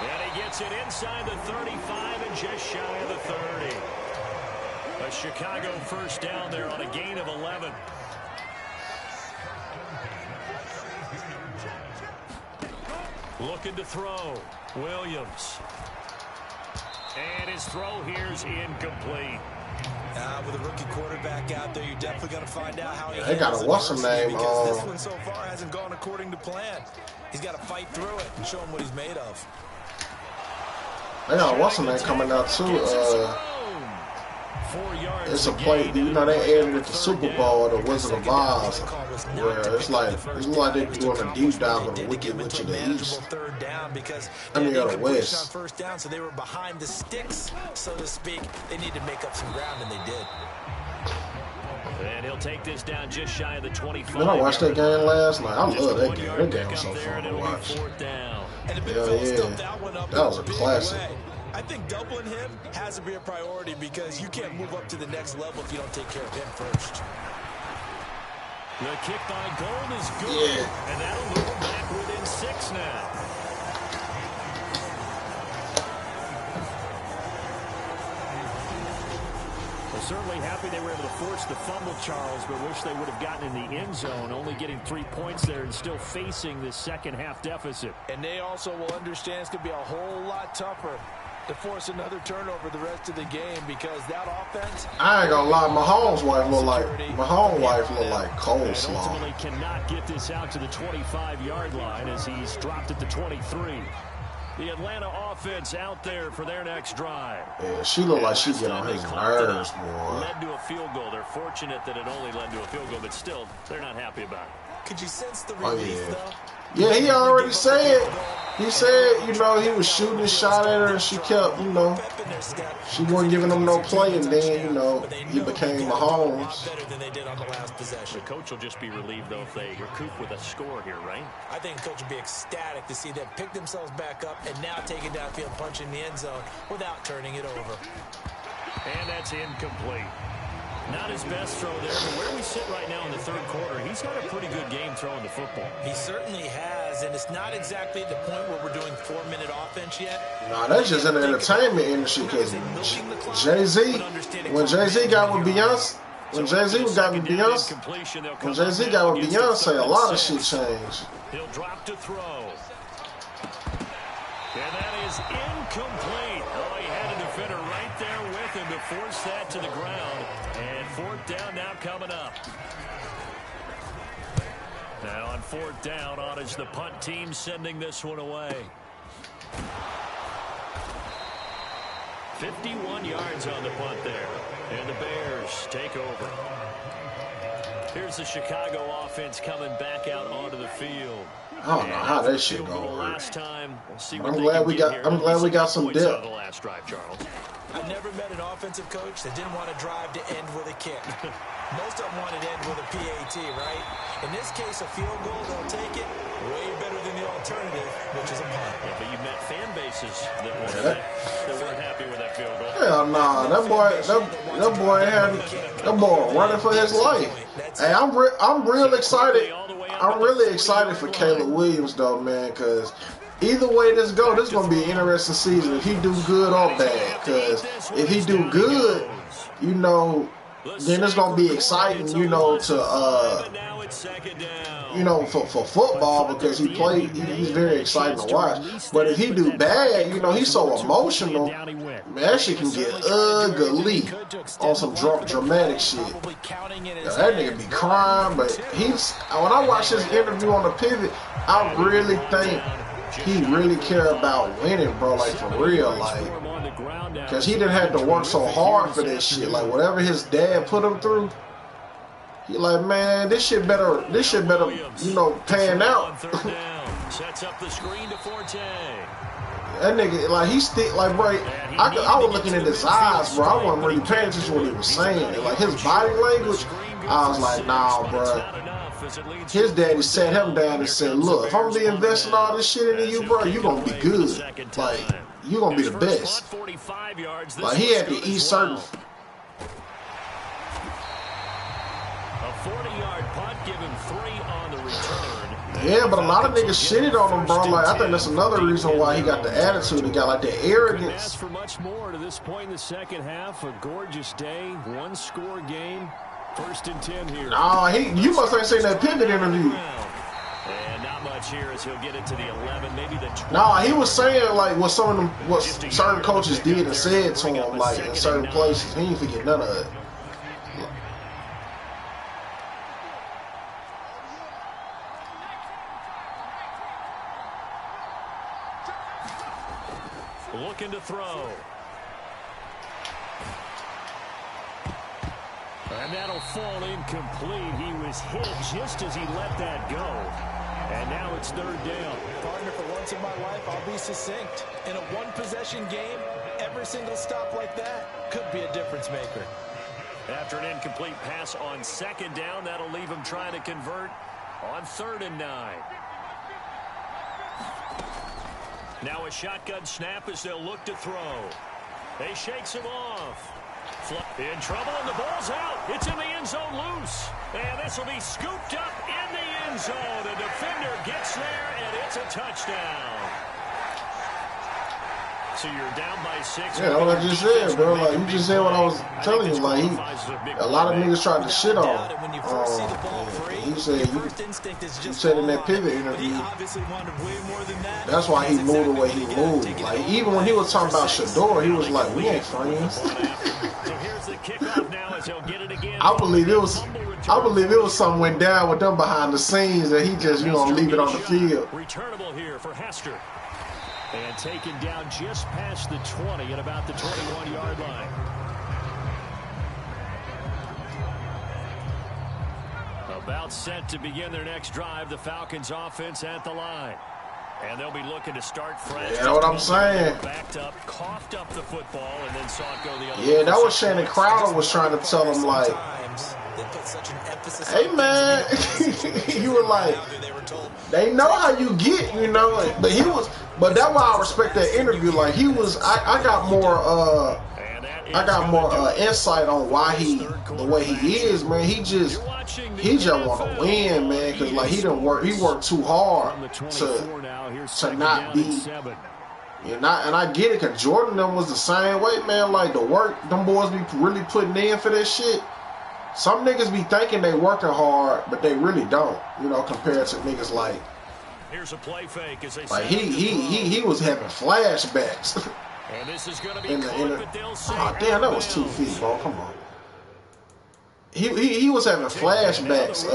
And he gets it inside the 35 and just shy of the 30. A Chicago first down there on a gain of 11. Looking to throw. Williams. And his throw here's incomplete. With a rookie quarterback out there, you're definitely going to find out how he they got a what's his name? because this one so far hasn't gone according to plan. He's got to fight through it and show him what he's made of. They got a what's his name coming out too. It's a play. You know, they added it to Super Bowl, the Wizard of Oz, where it's like they're doing a deep dive on the Wicked Witch of the East. I mean, the West. First down, so they were behind the sticks, so to speak. They need to make up some ground, and they did. And he'll take this down just shy of the 25. Man, I watched that game last night. I love that game. That game was so fun to watch. Hell yeah. That was a classic. I think doubling him has to be a priority because you can't move up to the next level if you don't take care of him first. The kick by Gold is good, and that'll move him back within 6 now. Well, certainly happy they were able to force the fumble, Charles, but wish they would have gotten in the end zone, only getting 3 points there and still facing this second half deficit. And they also will understand it's going to be a whole lot tougher to force another turnover the rest of the game because that offense. I ain't gonna lie, Mahomes' wife look like coleslaw. Ultimately cannot get this out to the 25-yard line as he's dropped at the 23. The Atlanta offense out there for their next drive. Yeah, she look like she get on his nerves, boy. Led to a field goal. They're fortunate that it only led to a field goal, but still, they're not happy about it. Could you sense the relief, though? Yeah, he already said. He said, you know, he was shooting a shot at her, and she kept, you know, she wasn't giving him no play, and then, you know, he became Mahomes. The coach will just be relieved, though, if they recoup with a score here, right? I think the coach will be ecstatic to see them pick themselves back up and now take it downfield, punching the end zone without turning it over. And that's incomplete. Not his best throw there, but where we sit right now in the third quarter, he's had a pretty good game throwing the football. He certainly has, and it's not exactly the point where we're doing 4-minute offense yet. Nah, that's just in the entertainment industry because Jay-Z, when Jay-Z got with Beyonce, when Jay-Z got with Beyonce, a lot of shit changed. He'll drop to throw. And that is incomplete. Oh, he had a defender right there with him to force that to the ground. And fourth down now coming up. Now on fourth down, on is the punt team sending this one away. 51 yards on the punt there. And the Bears take over. Here's the Chicago offense coming back out onto the field. I don't know how that shit gonna work. I'm glad we got some depth. I've never met an offensive coach that didn't want to drive to end with a kick. Most of them wanted to end with a PAT, right? In this case, a field goal, they'll take it way better than the alternative, which is a punt. Yeah, but you met fan bases that weren't happy with that field goal. Hell nah, that boy running for his life. Hey, I'm real excited. I'm really excited for Caleb Williams though, man, because either way this go, this is gonna be an interesting season. If he do good or bad, because if he do good, you know, then it's gonna be exciting, you know, for football because he's very exciting to watch. But if he do bad, you know, he's so emotional, man, that shit can get ugly on some dramatic shit. Now, that nigga be crying, but when I watch his interview on the pivot, I really think he really care about winning, bro, like for real, like. Because he didn't have to work so hard for this shit. Like, whatever his dad put him through, he like, man, this shit better, you know, pan out. Sets up the screen to Forte. That nigga, like, he stick, like, bro, I was looking at his eyes, bro. I wasn't really paying attention to what he was saying. And, like, his body language, I was like, nah, bro. His daddy sat him down and said, look, if I'm going to be investing all this shit into you, bro, you going to be good. Like, you going to be the best. Like, he had to eat certain... A 40-yard punt, give him 3 on the return. Yeah, but a lot of niggas shitted on him, bro. Like, I think that's another reason why he got the attitude. He got, like, the arrogance. Ask for much more to this point in the second half. A gorgeous day, one-score game. 1st and 10 here. Nah, you must ain't seen that Pivot interview. And not much here as he'll get it to the 11, maybe the 12. Nah, he was saying, like, what certain coaches did and said to him, like, in certain places. He ain't forget none of it. Looking to throw. And that'll fall incomplete. He was hit just as he let that go. And now it's 3rd down. Partner, for once in my life, I'll be succinct. In a one-possession game, every single stop like that could be a difference maker. After an incomplete pass on 2nd down, that'll leave him trying to convert on 3rd and 9. Now a shotgun snap as they'll look to throw. They shakes him off. In trouble, and the ball's out. It's in the end zone loose. And this will be scooped up in the end zone. The defender gets there, and it's a touchdown. So you're down by 6. Yeah, what I just said, bro. Like, you just said what I was telling you. Like, a lot of niggas tried to shit on him. He said, you said in that Pivot interview, that's why he moved the way he moved. Like, even when he was talking about Shador, he was like, we ain't friends. I believe it was something went down with them behind the scenes that he just, leave it on the field. Returnable here for Hester. And taken down just past the 20 at about the 21-yard line. About set to begin their next drive, the Falcons offense at the line. And they'll be looking to start fresh. Yeah, what I'm saying. Backed up, coughed up the football, and then saw it go the other way. Yeah, that was Shannon Crowder was trying to tell him, like, hey, man, you were like, they know how you get, but that's why I respect that interview. Like, he was, I got more insight on why the way he is, man. He just want to win, man, because like he worked too hard to not be. And I get it, because Jordan them was the same way, man. Like, the work them boys be really putting in for that shit. Some niggas be thinking they working hard, but they really don't, compared to niggas like. Here's a play fake as they like he was having flashbacks. And this is going to be damn, that was 2 feet, bro. Come on. He was having flashbacks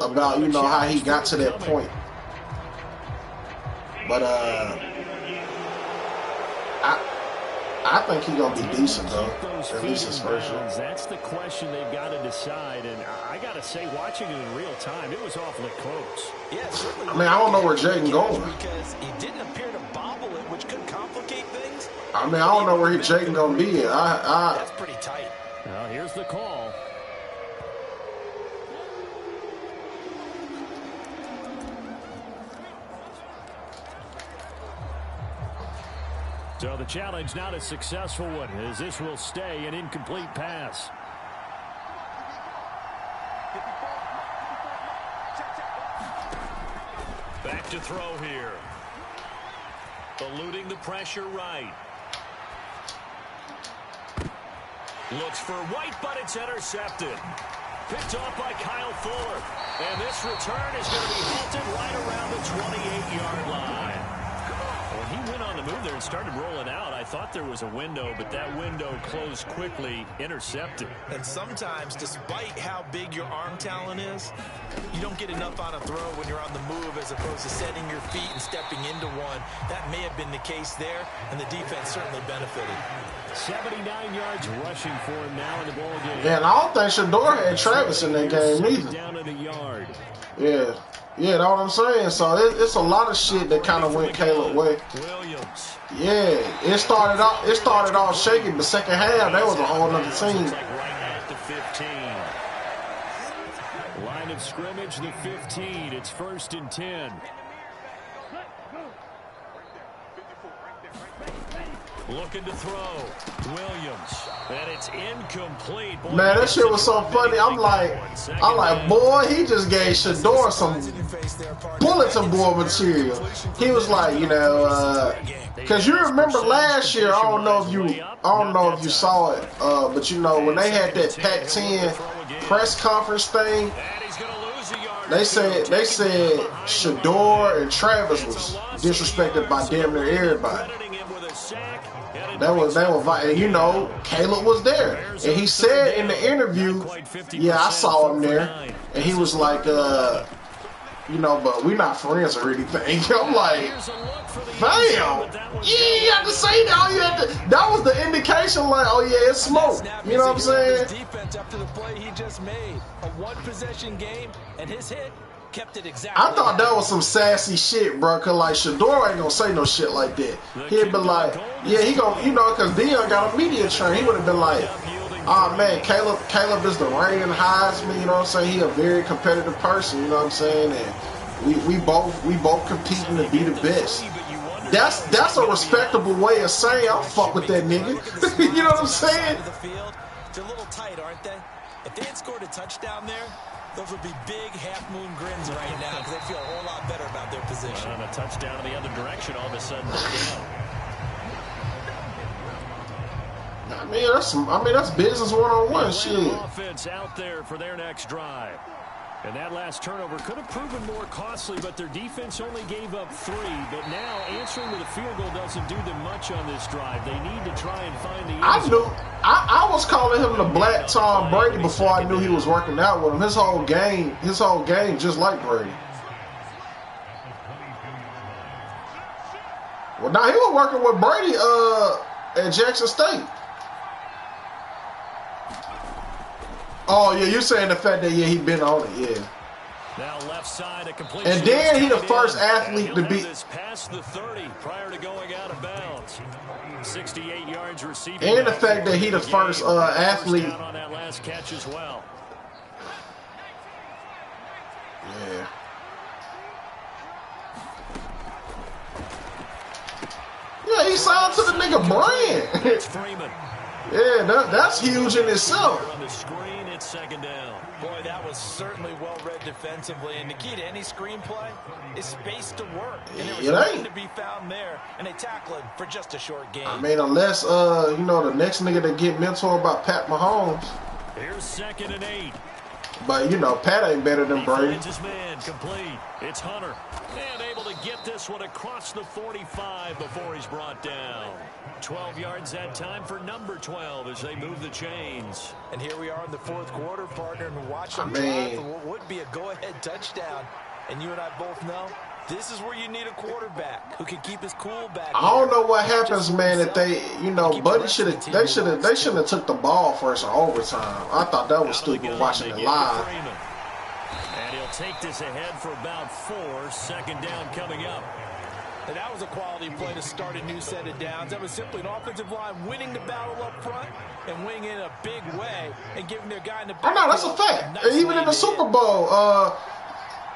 about how he got to that point. But I think he's gonna be decent though. At least his first year. That's the question they've got to decide. And I gotta say, watching it in real time, it was awfully close. Yeah, certainly. I mean, I don't know where Jaden going. Because he didn't appear to bobble it, which could complicate things. I mean, I don't know where Jaden gonna be at. That's pretty tight. Now here's the call. So the challenge not a successful one, as this will stay an incomplete pass. Back to throw here. Eluding the pressure right. Looks for White, but it's intercepted. Picked off by Kyle Fuller. And this return is going to be halted right around the 28-yard line. When he went on the move there and started rolling out, I thought there was a window, but that window closed quickly, intercepted. And sometimes, despite how big your arm talent is, you don't get enough on a throw when you're on the move as opposed to setting your feet and stepping into one. That may have been the case there, and the defense certainly benefited. 79 yards rushing for him now in the ball game. Yeah, and I don't think Shador had Travis in that game either. Down at a yard. Yeah. Yeah, that's what I'm saying. So it's a lot of shit that kind of went Caleb's way. Williams. Yeah, it started off shaky, but second half that was a whole other team. Like right at the 15. Line of scrimmage, the 15. It's 1st and 10. Looking to throw. Williams. And it's incomplete. Boy, Man, that shit was so funny. I'm like, boy, he just gave Shador some bulletin board material. He was like, you know, because you remember last year, I don't know if you saw it, but you know, when they had that Pac-10 press conference thing, they said Shador and Travis was disrespected by damn near everybody. That was, and you know, Caleb was there, and he said in the interview, yeah, I saw him there, and he was like, you know, but we're not friends or anything. I'm like, damn, you ain't have to say that. All you had to, that was the indication, like, oh yeah, it's smoke. You know what I'm saying? Defense after the play he just made, a one-possession game, and his hit kept it exactly. I thought that was some sassy shit, bro. Cause like Shador ain't gonna say no shit like that. He'd be like, yeah, he gonna, you know, cause Dion got a media train. He would have been like, oh man, Caleb is the reigning Heisman. You know what I'm saying? He a very competitive person. You know what I'm saying? And we both competing to be the best. That's a respectable way of saying I'll fuck with that nigga. You know what I'm saying? They're a little tight, aren't they? If they had scored a touchdown there, those would be big half-moon grins right now because they feel a whole lot better about their position. And a touchdown in the other direction, all of a sudden. That's business one-on-one shit. Offense out there for their next drive. And that last turnover could have proven more costly, but their defense only gave up 3. But now answering with a field goal doesn't do them much on this drive. They need to try and find the answer. I was calling him the Black Tom Brady before I knew he was working out with him. His whole game just like Brady. Well, now he was working with Brady at Jackson State. Oh yeah, you're saying the fact that he been on it, yeah. Now left side, a complete. And then he the first athlete to be past the 30 prior to going out of bounds. 68 yards receiving. And the fact that he the first athlete on that last catch as well. Yeah. Yeah, he signed to the nigga brand. That's Freeman. Yeah, that's huge in itself. On the screen, it's 2nd down. Boy, that was certainly well-read defensively. And the key to any screenplay is space to work. And there was nothing to be found there. And they tackle him for just a short game. I mean, unless, you know, the next nigga that get mentored by Pat Mahomes. Here's 2nd and 8. But, you know, Pat ain't better than Brady. Finds his man complete. It's Hunter. And able to get this one across the 45 before he's brought down. 12 yards that time for number 12 as they move the chains. And here we are in the 4th quarter, partner, and watch them drive for what would be a go-ahead touchdown. And you and I both know this is where you need a quarterback who can keep his cool back. I don't know what happens, man, if they, you know, Buddy they shouldn't have took the ball first in overtime. I thought that was stupid watching it live. And he'll take this ahead for about 4. 2nd down coming up. And that was a quality play to start a new set of downs. That was simply an offensive line winning the battle up front and winning in a big way and giving their guy in the back. I know, that's a fact. Nice. Even in the Super Bowl,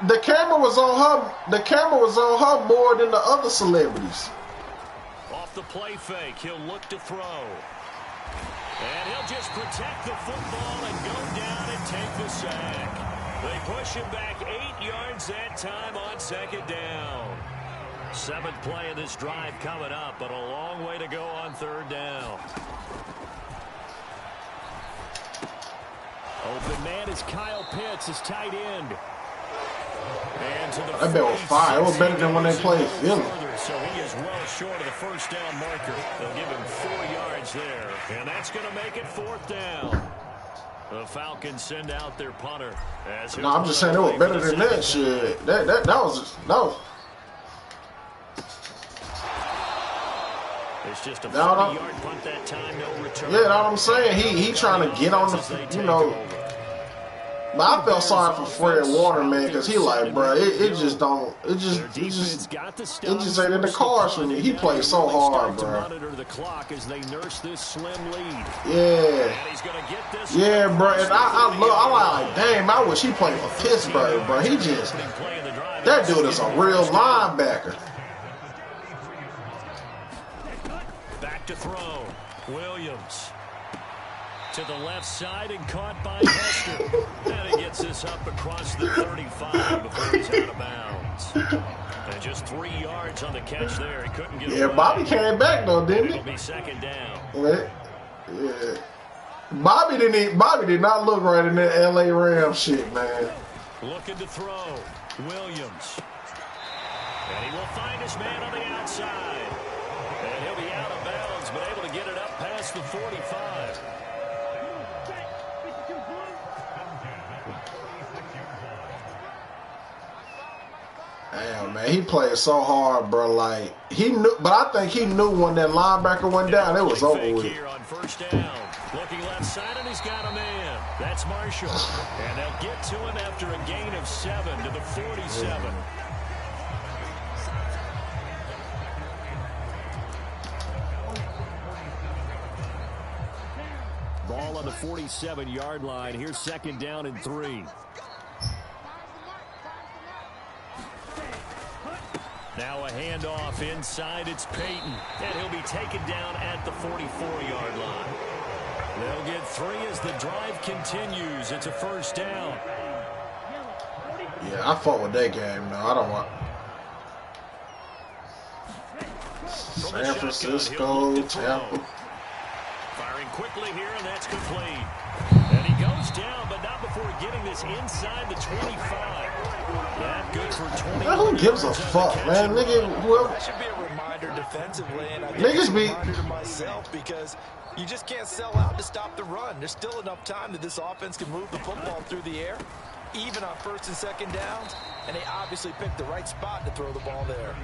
the camera was on her. The camera was on her more than the other celebrities. Off the play fake, he'll look to throw. And he'll just protect the football and go down and take the sack. They push him back 8 yards that time on 2nd down. 7th play of this drive coming up, but a long way to go on 3rd down. Open man is Kyle Pitts, his tight end. And to the that bet was fire. It was better than when they played Philly. So he is well short of the 1st down marker. They'll give him 4 yards there, and that's going to make it 4th down. The Falcons send out their punter. No, I'm just saying it was better than that shit. That was. It's just a 40-yard punt that time, no return. Yeah, that's what I'm saying. He trying to get on the, you know. But I felt sorry for Fred Warner, man, because he like, bro, it just ain't in the cards for me. He plays so hard, bro. Yeah, bro. And I like, damn, I wish he played for Pittsburgh, bro. That dude is a real linebacker. Back to throw, Williams. To the left side and caught by Hester. And he gets this up across the 35 before he's out of bounds. And just 3 yards on the catch there. He couldn't get away. Bobby came back though, didn't he? It'll be second down. Yeah. Bobby did not look right in that LA Rams shit, man. Looking to throw, Williams. And he will find his man on the outside. And he'll be out of bounds, but able to get it up past the 45. Damn, man, he played so hard, bro. Like, he knew, but I think he knew when that linebacker went down, it was over with. Here on first down. Looking left side, and he's got a man. That's Marshall. And they'll get to him after a gain of 7 to the 47. Ball on the 47-yard line. Here's second down and 3. Now a handoff inside. It's Peyton. And he'll be taken down at the 44-yard line. They'll get 3 as the drive continues. It's a first down. Yeah, I fought with that game. No, I don't want. San Francisco, Tampa. Firing quickly here, and that's complete. And he goes down, but not before getting this inside the 25. That good for 20. Who gives a fuck, man? Nigga, That should be a reminder defensively, and I niggas a reminder to myself because you just can't sell out to stop the run. There's still enough time that this offense can move the football through the air, even on first and second downs, and they obviously picked the right spot to throw the ball there.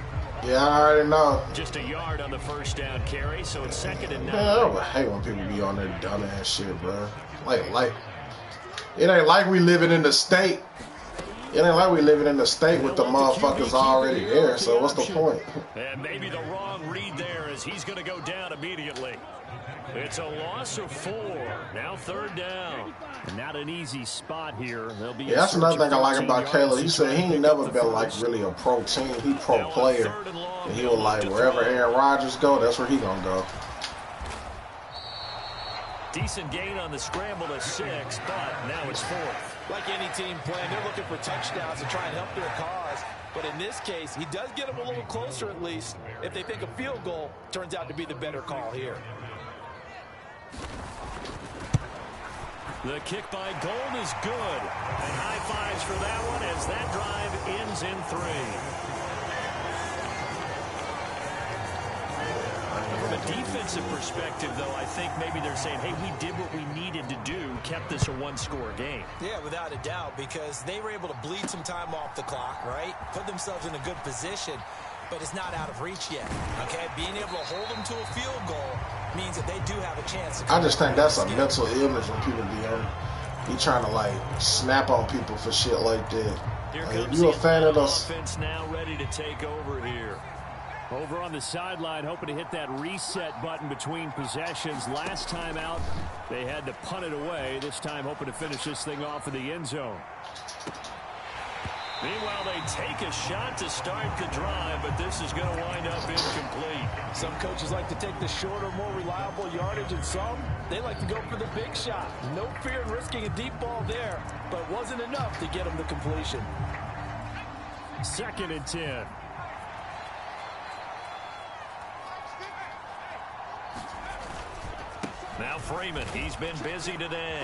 Yeah, I already know. Just a yard on the first down carry, so it's second and 9. Man, I hate when people be on that dumbass shit, bro. Like, it ain't like we living in the state. It ain't like we living in the state with the motherfuckers already there, so what's the point? And maybe the wrong read there as he's going to go down immediately. It's a loss of 4. Now third down. And not an easy spot here. Yeah, that's another thing I like about Caleb. He said he ain't never been like really a pro team. He pro player. And he was like, wherever Aaron Rodgers go, that's where he gonna go. Decent gain on the scramble to 6, but now it's 4th. Like any team playing, they're looking for touchdowns to try and help their cause. But in this case, he does get them a little closer at least. If they think a field goal turns out to be the better call here. The kick by Gold is good. And high fives for that one as that drive ends in 3. From a defensive perspective, though, I think maybe they're saying, hey, we did what we needed to do, kept this a one-score game. Yeah, without a doubt, because they were able to bleed some time off the clock, right? Put themselves in a good position, but it's not out of reach yet, okay? Being able to hold them to a field goal means that they do have a chance. I just think that's a mental illness when people be trying to, like, snap on people for shit like that. Like, you a fan of us? Offense now ready to take over here. Over on the sideline, hoping to hit that reset button between possessions. Last time out, they had to punt it away. This time, hoping to finish this thing off in the end zone. Meanwhile, they take a shot to start the drive, but this is going to wind up incomplete. Some coaches like to take the shorter, more reliable yardage, and some, they like to go for the big shot. No fear in risking a deep ball there, but it wasn't enough to get them the completion. 2nd and 10. Now Freeman, he's been busy today.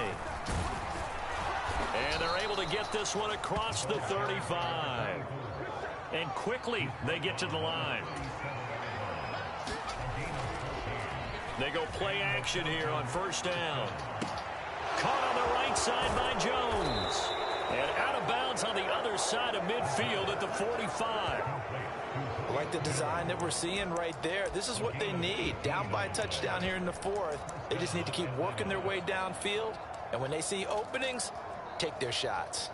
And they're able to get this one across the 35. And quickly, they get to the line. They go play action here on first down. Caught on the right side by Jones. And out of bounds on the other side of midfield at the 45. I like the design that we're seeing right there. This is what they need. Down by a touchdown here in the 4th. They just need to keep working their way downfield. And when they see openings, take their shots.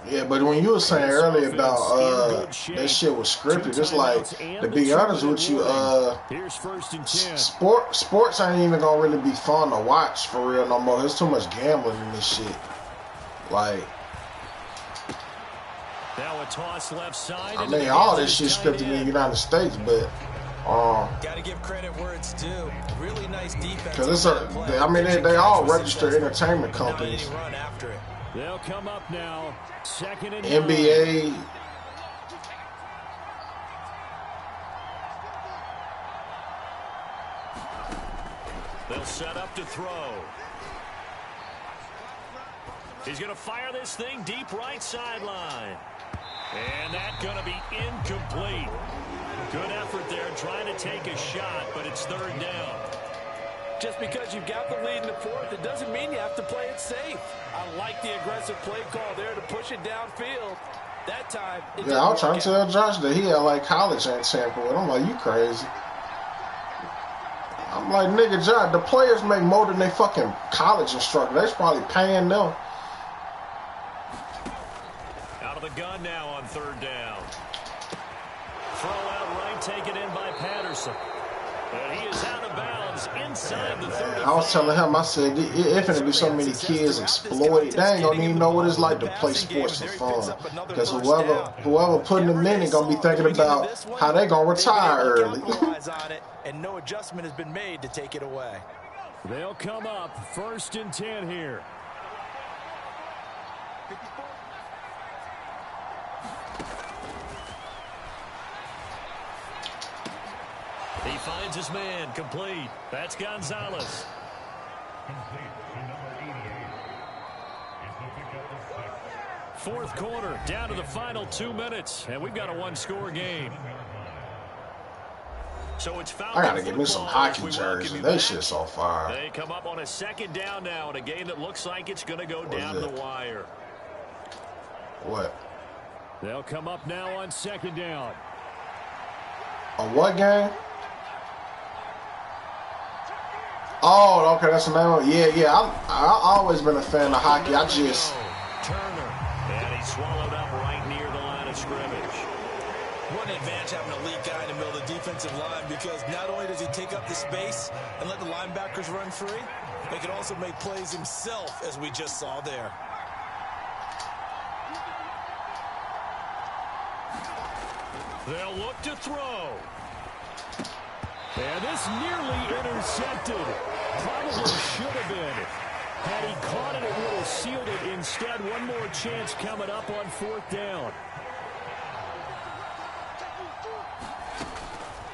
Yeah, but when you were saying earlier about that shit was scripted, it's like, to be honest with you, sports ain't even gonna really be fun to watch for real no more. There's too much gambling in this shit. Like, now a toss left side. I mean, all this shit scripted in the United States, but gotta give credit where it's due. Really nice defense. Because I mean, they all registered entertainment companies. They'll come up now. Second and NBA. 9. They'll set up to throw. He's going to fire this thing deep right sideline. And that's going to be incomplete. Good effort there trying to take a shot, but it's third down. Just because you've got the lead in the fourth, it doesn't mean you have to play it safe. I like the aggressive play call there to push it downfield. That time, yeah, I was trying to tell Josh that he had like college ain't tampered with. I'm like, you crazy. I'm like, nigga, Josh, the players make more than they fucking college instructor. They're probably paying them. Out of the gun now on third down. Throw out right, taken in by Patterson. And he is out of bounds inside the 35. I was telling him, I said, if it be so many kids exploited, they ain't gonna even know what it's like to play sports for fun. Because whoever putting them in ain't gonna be thinking about how they gonna retire early. And no adjustment has been made to take it away. They'll come up first and 10 here. He finds his man, complete. That's Gonzalez. Fourth quarter, down to the final 2 minutes, and we've got a one-score game. So it's Falcons. I gotta get me some hockey jerseys. That shit's so fire. They come up on a second down now in a game that looks like it's going to go down the wire. What? They'll come up now on second down. A what game? Oh, okay, that's the name of it. Yeah. I've always been a fan of hockey. I just... Turner, and he swallowed up right near the line of scrimmage. What an advantage having a lead guy in the middle of the defensive line, because not only does he take up the space and let the linebackers run free, he can also make plays himself, as we just saw there. They'll look to throw. And this nearly intercepted. Probably should have been. Had he caught it, it would have sealed it. Instead, one more chance coming up on fourth down.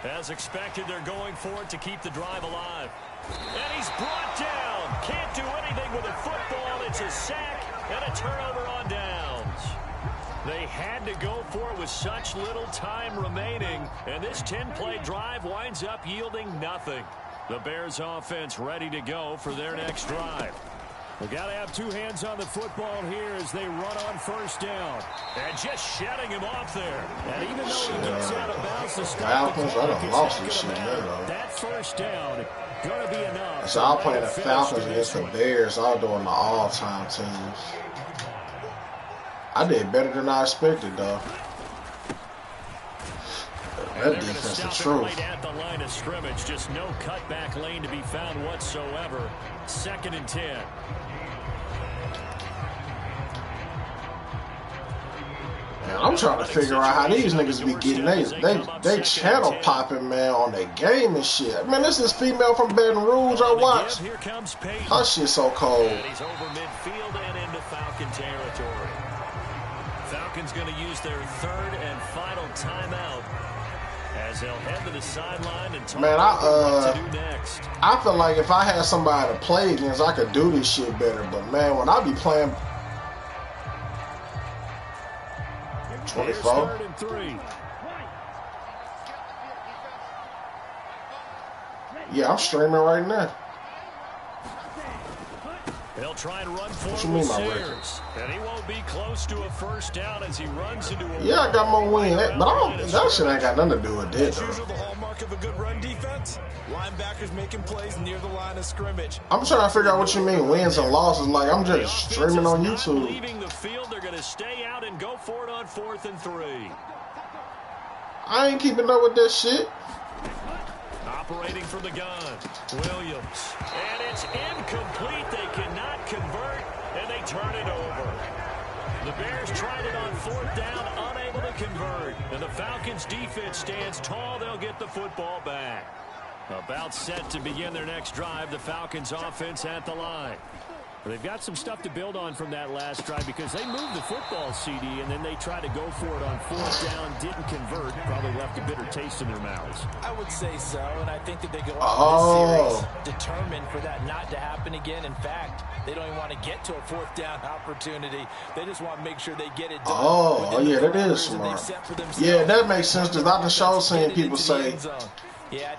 As expected, they're going for it to keep the drive alive. And he's brought down. Can't do anything with a football. It's a sack and a turnover on downs. They had to go for it with such little time remaining, and this 10-play drive winds up yielding nothing. The Bears offense ready to go for their next drive. They've got to have two hands on the football here as they run on first down. And just shedding him off there. And even though he gets out of bounds to stop the clock, that first down going to be enough. So I'll play the Falcons against the Bears. I'll doing the all-time teams. I did better than I expected, though. That defense is true. Right at the line of scrimmage, just no cutback lane to be found whatsoever. Second and 10. Man, I'm trying to figure out how these niggas be getting they channel popping, man, on their game and shit. Man, this is female from Baton Rouge I watched. Her shit so cold. He's over midfield and into Falcon territory. Falcons going to use their third and final timeout as they'll head to the sideline and talk about what to do next. I feel like if I had somebody to play against, I could do this shit better. But man, when I be playing 24. Third and 3. Yeah, I'm streaming right now. They'll try and run for What you mean my record? And he won't be close to a first down as he runs into a... Yeah, I got more win, but that shit ain't got nothing to do with that, though. The hallmark Mark of a good run defense? Linebackers making plays near the line of scrimmage. I'm trying to figure out what you mean wins and losses. Like, I'm just streaming on YouTube. Leaving the field, they're going to stay out and go for it on 4th and 3. I ain't keeping up with that shit. Operating from the gun, Williams. And it's incomplete. They cannot convert, and they turn it over. The Bears tried it on 4th down, unable to convert. And the Falcons defense stands tall. They'll get the football back. About set to begin their next drive, the Falcons offense at the line. They've got some stuff to build on from that last drive because they moved the football, CD, and then they tried to go for it on 4th down, didn't convert, probably left a bitter taste in their mouths. I would say so, and I think that they go out this series determined for that not to happen again. In fact, they don't even want to get to a 4th down opportunity. They just want to make sure they get it done. Oh, yeah, that is smart. Yeah, that makes sense because I've been sure seeing people say,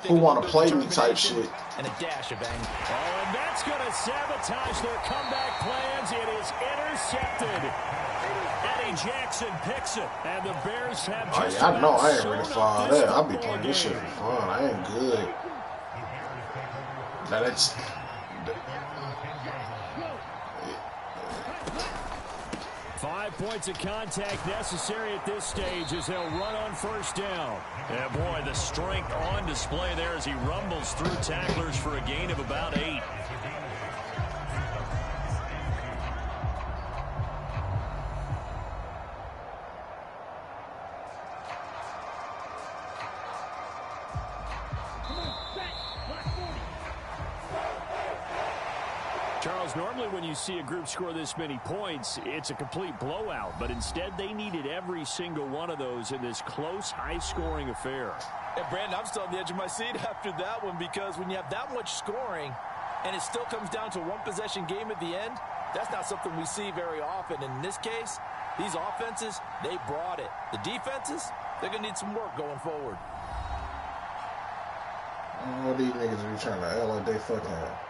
who want to play me type shit. And a dash of anger. Oh, and that's going to sabotage their comeback plans. It is intercepted. Eddie Jackson picks it, and the Bears have just I know I ain't ready for all that. I'll be playing this shit for fun. I ain't good. Now that's... 5 points of contact necessary at this stage as they'll run on 1st down. And boy, the strength on display there as he rumbles through tacklers for a gain of about 8. Charles, normally when you see a group score this many points, it's a complete blowout. But instead, they needed every single one of those in this close, high-scoring affair. And Brandon, I'm still on the edge of my seat after that one because when you have that much scoring and it still comes down to a one-possession game at the end, that's not something we see very often. In this case, these offenses, they brought it. The defenses, they're going to need some work going forward. What these niggas be trying to act like they fucking...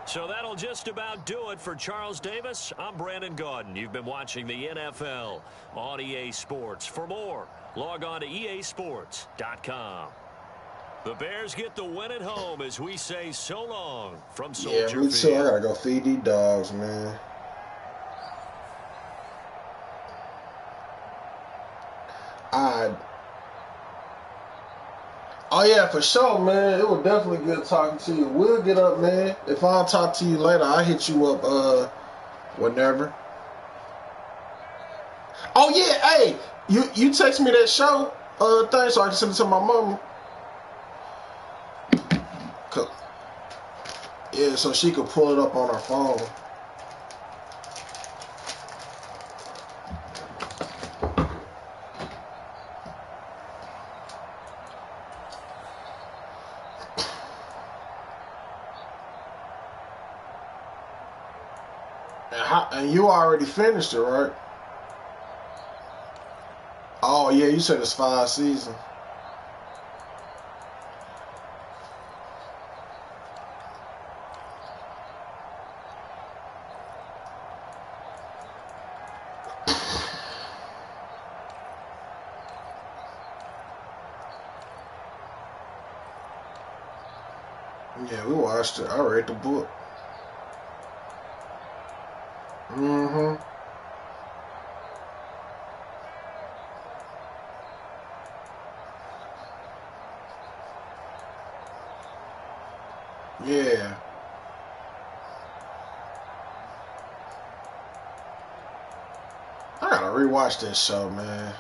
So that'll just about do it for Charles Davis. I'm Brandon Gaudin. You've been watching the NFL on EA Sports. For more, log on to easports.com. The Bears get the win at home as we say so long from Soldier Field. Yeah, me too. I gotta go feed these dogs, man. Oh, yeah, for sure, man. It was definitely good talking to you. We'll get up, man. If I don't talk to you later, I'll hit you up whenever. Oh, yeah, hey, you text me that show thing so I can send it to my mama. Cool. Yeah, so she could pull it up on her phone. And you already finished it, right? Oh, yeah, you said it's 5 seasons. Yeah, we watched it. I read the book. Mm-hmm. Yeah. I gotta rewatch this show, man.